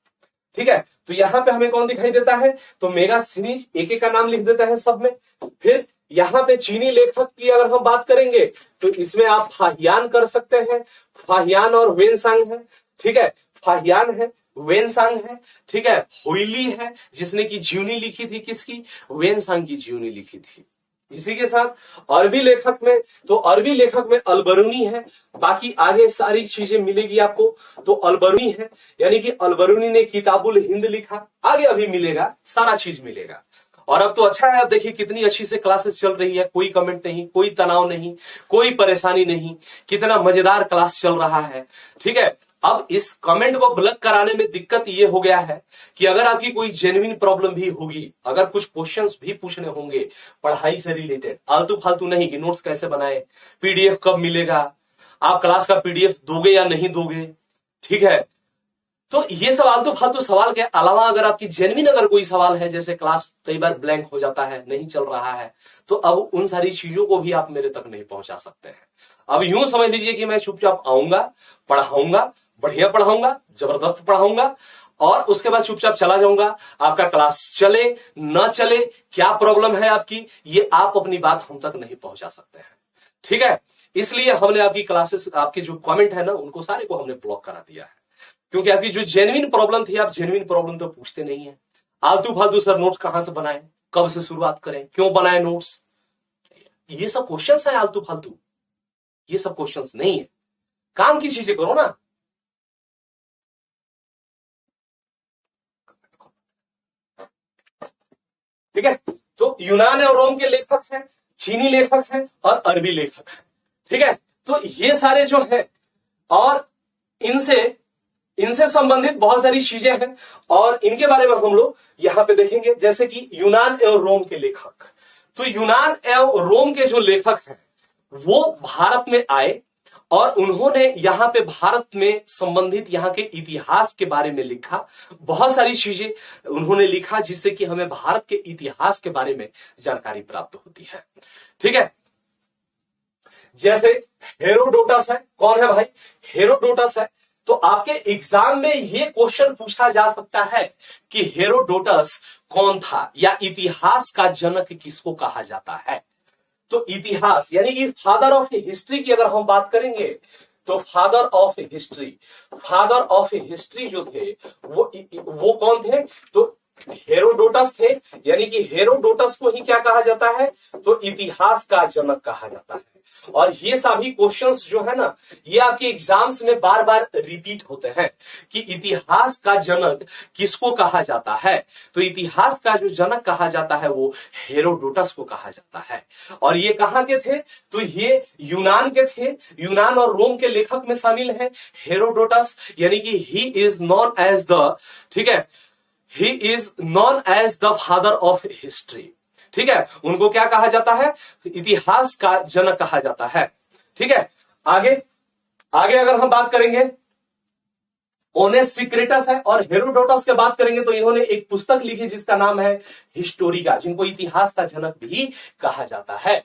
ठीक है, तो यहां पे हमें कौन दिखाई देता है, तो मेगास्थनीज, एक का नाम लिख देता है सब में। फिर यहां पे चीनी लेखक की अगर हम बात करेंगे तो इसमें आप फाहियान कर सकते हैं, फाहियान और वेनसांग है। ठीक है, फाहियान है, वेनसांग है। ठीक है, हुइली है जिसने की जीवनी लिखी थी, किसकी, वेनसांग की जीवनी लिखी थी। इसी के साथ अरबी लेखक में, तो अरबी लेखक में अलबरूनी है, बाकी आगे सारी चीजें मिलेगी आपको। तो अलबरूनी है, यानी कि अलबरूनी ने किताबुल हिंद लिखा, आगे अभी मिलेगा, सारा चीज मिलेगा। और अब तो अच्छा है, अब देखिए कितनी अच्छी से क्लासेस चल रही है, कोई कमेंट नहीं, कोई तनाव नहीं, कोई परेशानी नहीं, कितना मजेदार क्लास चल रहा है। ठीक है, अब इस कमेंट को ब्लॉक कराने में दिक्कत ये हो गया है कि अगर आपकी कोई जेन्युइन प्रॉब्लम भी होगी, अगर कुछ क्वेश्चंस भी पूछने होंगे पढ़ाई से रिलेटेड, आलतू फालतू नहीं कि नोट्स कैसे बनाए, पीडीएफ कब मिलेगा, आप क्लास का पीडीएफ दोगे या नहीं दोगे, ठीक है, तो ये सब आलतू फालतू सवाल के अलावा अगर आपकी जेन्युइन अगर कोई सवाल है, जैसे क्लास कई बार ब्लैंक हो जाता है, नहीं चल रहा है, तो अब उन सारी चीजों को भी आप मेरे तक नहीं पहुंचा सकते हैं। अब यूं समझ लीजिए कि मैं चुपचाप आऊंगा, पढ़ाऊंगा, बढ़िया पढ़ाऊंगा, जबरदस्त पढ़ाऊंगा, और उसके बाद चुपचाप चला जाऊंगा। आपका क्लास चले न चले, क्या प्रॉब्लम है आपकी, ये आप अपनी बात हम तक नहीं पहुंचा सकते हैं। ठीक है, इसलिए हमने आपकी क्लासेस, आपके जो कमेंट है ना, उनको सारे को हमने ब्लॉक करा दिया है, क्योंकि आपकी जो जेन्युइन प्रॉब्लम थी, आप जेन्युइन प्रॉब्लम तो पूछते नहीं है। आलतू फालतू सर नोट्स कहां से बनाए, कब से शुरुआत करें, क्यों बनाए नोट्स, ये सब क्वेश्चंस है आलतू फालतू, ये सब क्वेश्चंस नहीं है। काम की चीजें करो ना। ठीक है, तो यूनान और रोम के लेखक हैं, चीनी लेखक हैं और अरबी लेखक हैं। ठीक है, तो ये सारे जो है, और इनसे संबंधित बहुत सारी चीजें हैं और इनके बारे में हम लोग यहां पे देखेंगे। जैसे कि यूनान एवं रोम के लेखक, तो यूनान एवं रोम के जो लेखक हैं वो भारत में आए और उन्होंने यहां पे भारत में संबंधित यहां के इतिहास के बारे में लिखा, बहुत सारी चीजें उन्होंने लिखा जिससे कि हमें भारत के इतिहास के बारे में जानकारी प्राप्त होती है। ठीक है, जैसे हेरोडोटस है, कौन है भाई, हेरोडोटस है। तो आपके एग्जाम में ये क्वेश्चन पूछा जा सकता है कि हेरोडोटस कौन था, या इतिहास का जनक किसको कहा जाता है। तो इतिहास यानी कि फादर ऑफ हिस्ट्री की अगर हम बात करेंगे, तो फादर ऑफ हिस्ट्री जो थे वो कौन थे, तो हेरोडोटस थे। यानी कि हेरोडोटस को ही क्या कहा जाता है, तो इतिहास का जनक कहा जाता है। और ये सभी क्वेश्चंस जो है ना, ये आपके एग्जाम्स में बार बार रिपीट होते हैं कि इतिहास का जनक किसको कहा जाता है। तो इतिहास का जो जनक कहा जाता है वो हेरोडोटस को कहा जाता है। और ये कहां के थे, तो ये यूनान के थे, यूनान और रोम के लेखक में शामिल है हेरोडोटस। यानी कि he is known as the, ठीक है, he is known as the father of history. ठीक है, उनको क्या कहा जाता है, इतिहास का जनक कहा जाता है। ठीक है, आगे अगर हम बात करेंगे, ओनेसिक्रेटस है, और हेरोडोटस की बात करेंगे तो इन्होंने एक पुस्तक लिखी जिसका नाम है हिस्टोरिका, जिनको इतिहास का जनक भी कहा जाता है।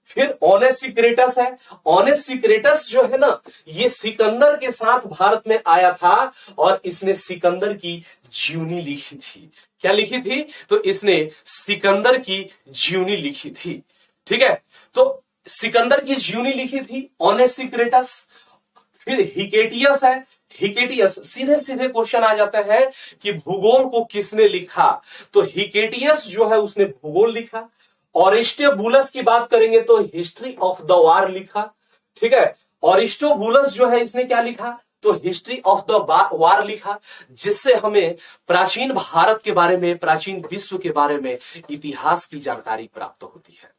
फिर ओनेसिक्रेटस है, ओनेसिक्रेटस जो है ना, ये सिकंदर के साथ भारत में आया था और इसने सिकंदर की जीवनी लिखी थी। क्या लिखी थी, तो इसने सिकंदर की जीवनी लिखी थी। ठीक है, तो सिकंदर की जीवनी लिखी थी ओनेसिक्रेटस। फिर हिकेटियस है, हिकेटियस, सीधे सीधे क्वेश्चन आ जाता है कि भूगोल को किसने लिखा, तो हिकेटियस जो है उसने भूगोल लिखा। ऑरिस्टोबुलस की बात करेंगे तो हिस्ट्री ऑफ द वार लिखा। ठीक है, ऑरिस्टोबुलस जो है इसने क्या लिखा, तो हिस्ट्री ऑफ द वार लिखा, जिससे हमें प्राचीन भारत के बारे में, प्राचीन विश्व के बारे में इतिहास की जानकारी प्राप्त होती है।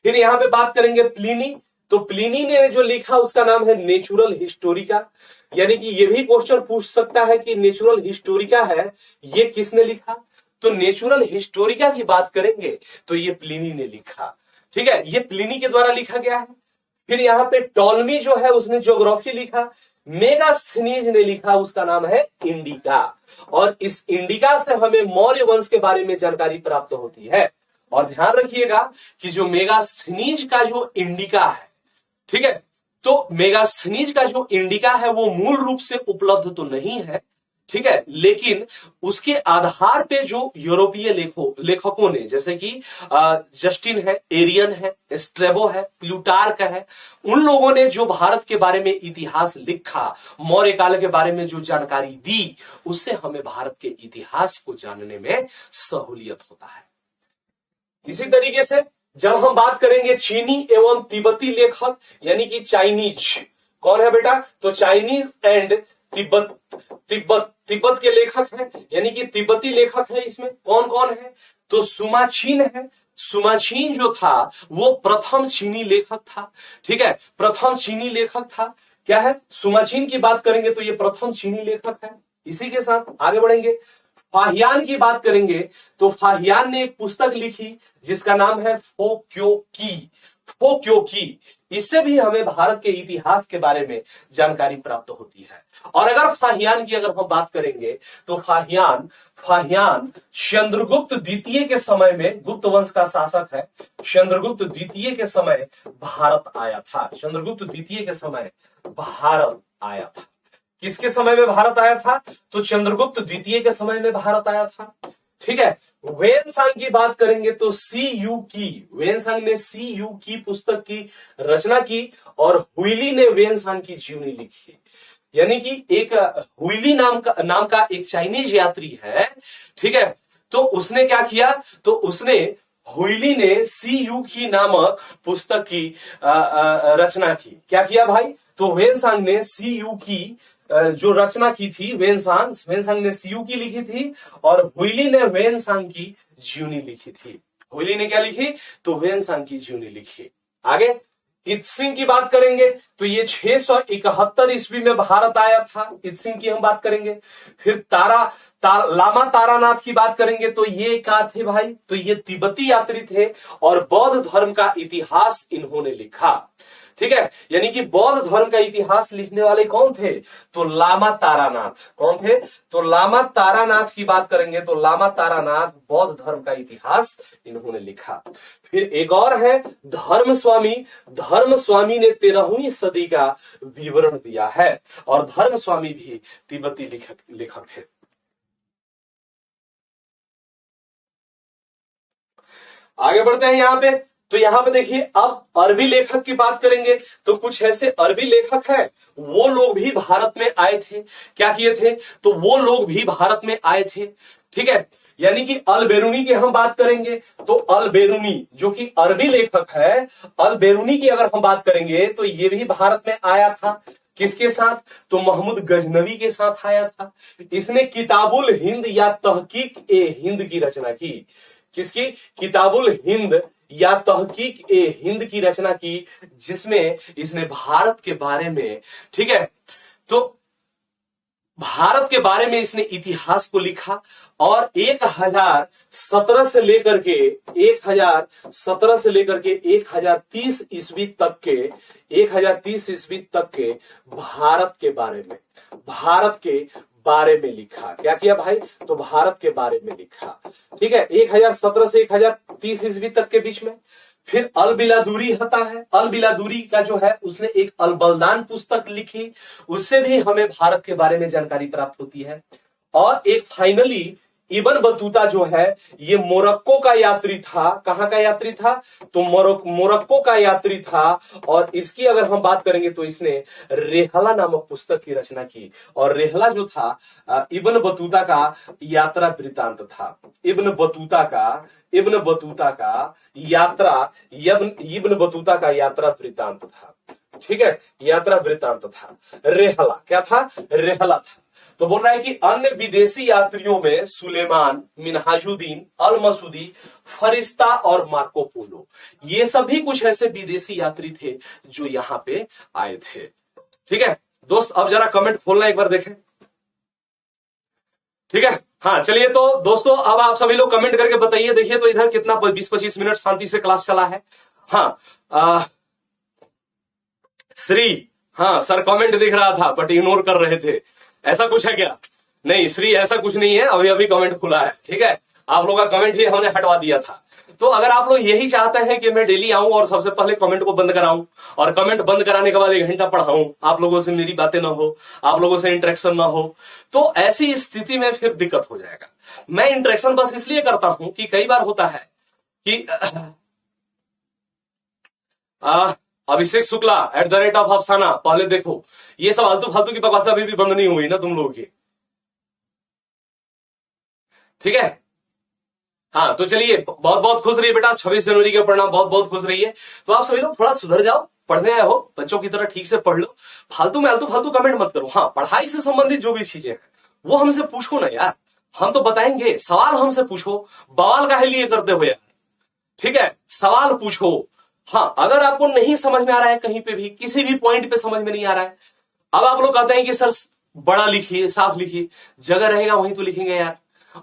फिर यहां पे बात करेंगे प्लिनी, तो प्लिनी ने जो लिखा उसका नाम है नेचुरल हिस्टोरिका। यानी कि ये भी क्वेश्चन पूछ सकता है कि नेचुरल हिस्टोरिका है, ये किसने लिखा, तो नेचुरल हिस्टोरिका की बात करेंगे तो ये प्लिनी ने लिखा। ठीक है, ये प्लिनी के द्वारा लिखा गया है। फिर यहाँ पे टॉलमी जो है उसने ज्योग्राफी लिखा, मेगास्थनीज ने लिखा, उसका नाम है इंडिका। और इस इंडिका से हमें मौर्य वंश के बारे में जानकारी प्राप्त होती है। और ध्यान रखिएगा कि जो मेगास्थनीज का जो इंडिका है, ठीक है, तो मेगास्थनीज का जो इंडिका है वो मूल रूप से उपलब्ध तो नहीं है, ठीक है, लेकिन उसके आधार पे जो यूरोपीय लेखकों ने, जैसे कि जस्टिन है, एरियन है, स्ट्रेबो है, प्लूटार्क है, उन लोगों ने जो भारत के बारे में इतिहास लिखा, मौर्य काल के बारे में जो जानकारी दी, उससे हमें भारत के इतिहास को जानने में सहूलियत होता है। इसी तरीके से जब हम बात करेंगे चीनी एवं तिब्बती लेखक, यानी कि चाइनीज, कौन है बेटा? तो चाइनीज एंड तिब्बत, तिब्बत के लेखक हैं, यानी कि तिब्बती लेखक है। इसमें कौन कौन है? तो सुमाचीन है। सुमाचीन जो था वो प्रथम चीनी लेखक था, ठीक है, प्रथम चीनी लेखक था। क्या है? सुमाचीन की बात करेंगे तो ये प्रथम चीनी लेखक है। इसी के साथ आगे बढ़ेंगे, फाहियान की बात करेंगे तो फाहियान ने एक पुस्तक लिखी जिसका नाम है फोक्योकी। फोक्योकी, इससे भी हमें भारत के इतिहास के बारे में जानकारी प्राप्त होती है। और अगर फाहियान की अगर हम बात करेंगे तो फाहियान चंद्रगुप्त द्वितीय के समय में, गुप्त वंश का शासक है, चंद्रगुप्त द्वितीय के समय भारत आया था। चंद्रगुप्त द्वितीय के समय भारत आया था। किसके समय में भारत आया था? तो चंद्रगुप्त द्वितीय के समय में भारत आया था, ठीक है। वेनसांग की बात करेंगे तो सीयू की, वेनसांग ने सीयू की पुस्तक की रचना की और हुइली ने वेनसांग की जीवनी लिखी। यानी कि एक हुइली नाम का एक चाइनीज यात्री है, ठीक है, तो उसने क्या किया? तो उसने, हुइली ने सीयू की नामक पुस्तक की रचना की। क्या किया भाई? तो वेनसांग ने सीयू की जो रचना की थी, वेनसांग ने सीयू की लिखी थी और हुइली ने वेनसांग की जीवनी लिखी थी। हुइली ने क्या लिखी? तो वेनसांग की जीवनी लिखी। आगे इत्सिंग की बात करेंगे तो ये 671 ईस्वी में भारत आया था। इत्सिंग की हम बात करेंगे। फिर लामा तारानाथ की बात करेंगे तो ये क्या थे भाई? तो ये तिब्बती यात्री थे और बौद्ध धर्म का इतिहास इन्होंने लिखा, ठीक है। यानी कि बौद्ध धर्म का इतिहास लिखने वाले कौन थे? तो लामा तारानाथ। कौन थे? तो लामा तारानाथ की बात करेंगे तो लामा तारानाथ बौद्ध धर्म का इतिहास इन्होंने लिखा। फिर एक और है धर्मस्वामी। धर्मस्वामी ने 13वीं सदी का विवरण दिया है और धर्मस्वामी भी तिब्बती लेखक थे। आगे बढ़ते हैं यहां पे, तो यहां पे देखिए, अब अरबी लेखक की बात करेंगे तो कुछ ऐसे अरबी लेखक हैं, वो लोग भी भारत में आए थे। क्या किए थे? तो वो लोग भी भारत में आए थे, ठीक है। यानी कि अल बेरूनी की हम बात करेंगे तो अल बेरूनी जो कि अरबी लेखक है, अल बेरूनी की अगर हम बात करेंगे तो ये भी भारत में आया था। किसके साथ? तो महमूद गजनवी के साथ आया था। इसने किताबुल हिंद या तहकीक ए हिंद की रचना की। किसकी? किताबुल हिंद या तहकीक ए हिंद की रचना की, जिसमें इसने भारत के बारे में, ठीक है, तो भारत के बारे में इसने इतिहास को लिखा और 1017 से लेकर के 1030 ईस्वी तक के भारत के बारे में लिखा। क्या किया भाई? तो भारत के बारे में लिखा, ठीक है, 1017 से 1030 ईस्वी तक के बीच में। फिर अल बिलादुरी होता है। अल बिलादुरी का जो है उसने एक अल बलदान पुस्तक लिखी, उससे भी हमें भारत के बारे में जानकारी प्राप्त होती है। और एक फाइनली इब्न बतूता जो है, ये मोरक्को का यात्री था। कहां का यात्री था? तो मोरक्को का यात्री था। और इसकी अगर हम बात करेंगे तो इसने रेहला नामक पुस्तक की रचना की और रेहला जो था इब्न बतूता का यात्रा वृत्तांत था। इब्न बतूता का यात्रा वृत्तांत था, ठीक है, यात्रा वृत्तांत था। रेहला क्या था? रेहला था। तो बोल रहा है कि अन्य विदेशी यात्रियों में सुलेमान, मिनहाजुद्दीन, अल मसूदी, फरिश्ता और मार्को पोलो, ये सभी कुछ ऐसे विदेशी यात्री थे जो यहां पे आए थे, ठीक है दोस्त। अब जरा कमेंट खोलना एक बार देखें, ठीक है। हाँ चलिए, तो दोस्तों अब आप सभी लोग कमेंट करके बताइए। देखिए तो इधर कितना 20-25 मिनट शांति से क्लास चला है। हाँ श्री, हाँ सर, कमेंट दिख रहा था बट इग्नोर कर रहे थे, ऐसा कुछ है क्या? नहीं श्री, ऐसा कुछ नहीं है, अभी अभी कमेंट खुला है, ठीक है। आप लोगों का कमेंट ही हमने हटवा दिया था। तो अगर आप लोग यही चाहते हैं कि मैं डेली आऊं और सबसे पहले कमेंट को बंद कराऊं और कमेंट बंद कराने के बाद 1 घंटा पढ़ाऊं, आप लोगों से मेरी बातें ना हो, आप लोगों से इंटरेक्शन ना हो, तो ऐसी स्थिति में फिर दिक्कत हो जाएगा। मैं इंटरेक्शन बस इसलिए करता हूं कि कई बार होता है कि अभिषेक शुक्ला @ अफसाना, पहले देखो ये सब आलतू फालतू की बकवास अभी भी बंद नहीं हुई ना तुम लोगों की, ठीक है। हाँ तो चलिए, बहुत बहुत खुश रहिए बेटा, 26 जनवरी के परिणाम बहुत बहुत खुश रहिए। तो आप सभी लोग थोड़ा सुधर जाओ, पढ़ने आए हो बच्चों की तरह ठीक से पढ़ लो, फालतू में आलतू फालतू कमेंट मत करो। हाँ, पढ़ाई से संबंधित जो भी चीजें हैं वो हमसे पूछो ना यार, हम तो बताएंगे, सवाल हमसे पूछो, बवाल काहे लिए करते हो यार, ठीक है, सवाल पूछो। हाँ, अगर आपको नहीं समझ में आ रहा है, कहीं पे भी किसी भी पॉइंट पे समझ में नहीं आ रहा है, अब आप लोग कहते हैं कि सर बड़ा लिखिए, साफ लिखिए, जगह रहेगा वहीं तो लिखेंगे यार,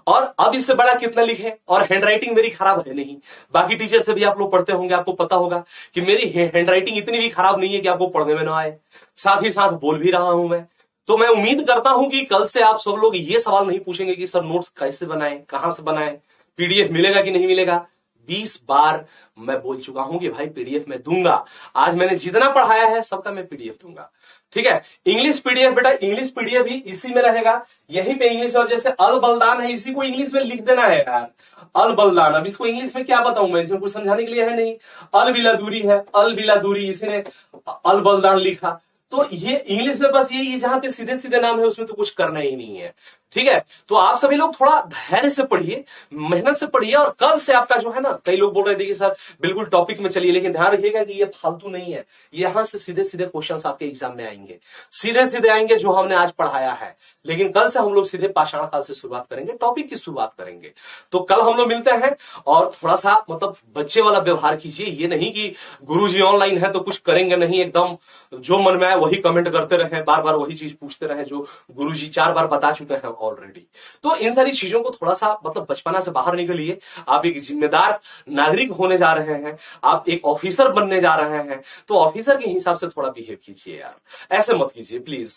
और अब इससे बड़ा कितना लिखे, और हैंडराइटिंग मेरी खराब है नहीं, बाकी टीचर से भी आप लोग पढ़ते होंगे, आपको पता होगा कि मेरी हैंडराइटिंग इतनी भी खराब नहीं है कि आपको पढ़ने में ना आए, साथ ही साथ बोल भी रहा हूं मैं। तो मैं उम्मीद करता हूं कि कल से आप सब लोग ये सवाल नहीं पूछेंगे कि सर नोट्स कैसे बनाएं, कहां से बनाएं, पीडीएफ मिलेगा कि नहीं मिलेगा। 20 बार मैं बोल चुका हूं कि भाई पीडीएफ मैं दूंगा, आज मैंने जितना पढ़ाया है सबका मैं पीडीएफ दूंगा, ठीक है। इंग्लिश पीडीएफ बेटा, इंग्लिश पीडीएफ भी इसी में रहेगा, यहीं पे इंग्लिश में, जैसे अल बलदान है, इसी को इंग्लिश में लिख देना है यार, अल बलदान। अब इसको इंग्लिश में क्या बताऊं मैं, इसमें कुछ समझाने के लिए है नहीं। अल बिला दूरी है, अल बिला दूरी, इसी ने अल बलदान लिखा। तो ये इंग्लिश में बस ये जहां पे सीधे सीधे नाम है उसमें तो कुछ करना ही नहीं है, ठीक है। तो आप सभी लोग थोड़ा धैर्य से पढ़िए, मेहनत से पढ़िए, और कल से आपका जो है ना, कई लोग बोल रहे थे कि सर बिल्कुल टॉपिक में चलिए, लेकिन ध्यान रखिएगा कि ये फालतू नहीं है, यहां से सीधे सीधे क्वेश्चंस आपके एग्जाम में आएंगे, सीधे सीधे आएंगे जो हमने आज पढ़ाया है। लेकिन कल से हम लोग सीधे पाषाण काल से शुरुआत करेंगे, टॉपिक की शुरुआत करेंगे। तो कल हम लोग मिलते हैं, और थोड़ा सा मतलब बच्चे वाला व्यवहार कीजिए, ये नहीं कि गुरुजी ऑनलाइन है तो कुछ करेंगे नहीं, एकदम जो मन में आए वही कमेंट करते रहे, बार बार वही चीज पूछते रहे जो गुरुजी 4 बार बता चुके हैं ऑलरेडी। तो इन सारी चीजों को थोड़ा सा मतलब बचपना से बाहर निकलिए, आप एक जिम्मेदार नागरिक होने जा रहे हैं, आप एक ऑफिसर बनने जा रहे हैं, तो ऑफिसर के हिसाब से थोड़ा बिहेव कीजिए यार, ऐसे मत कीजिए प्लीज।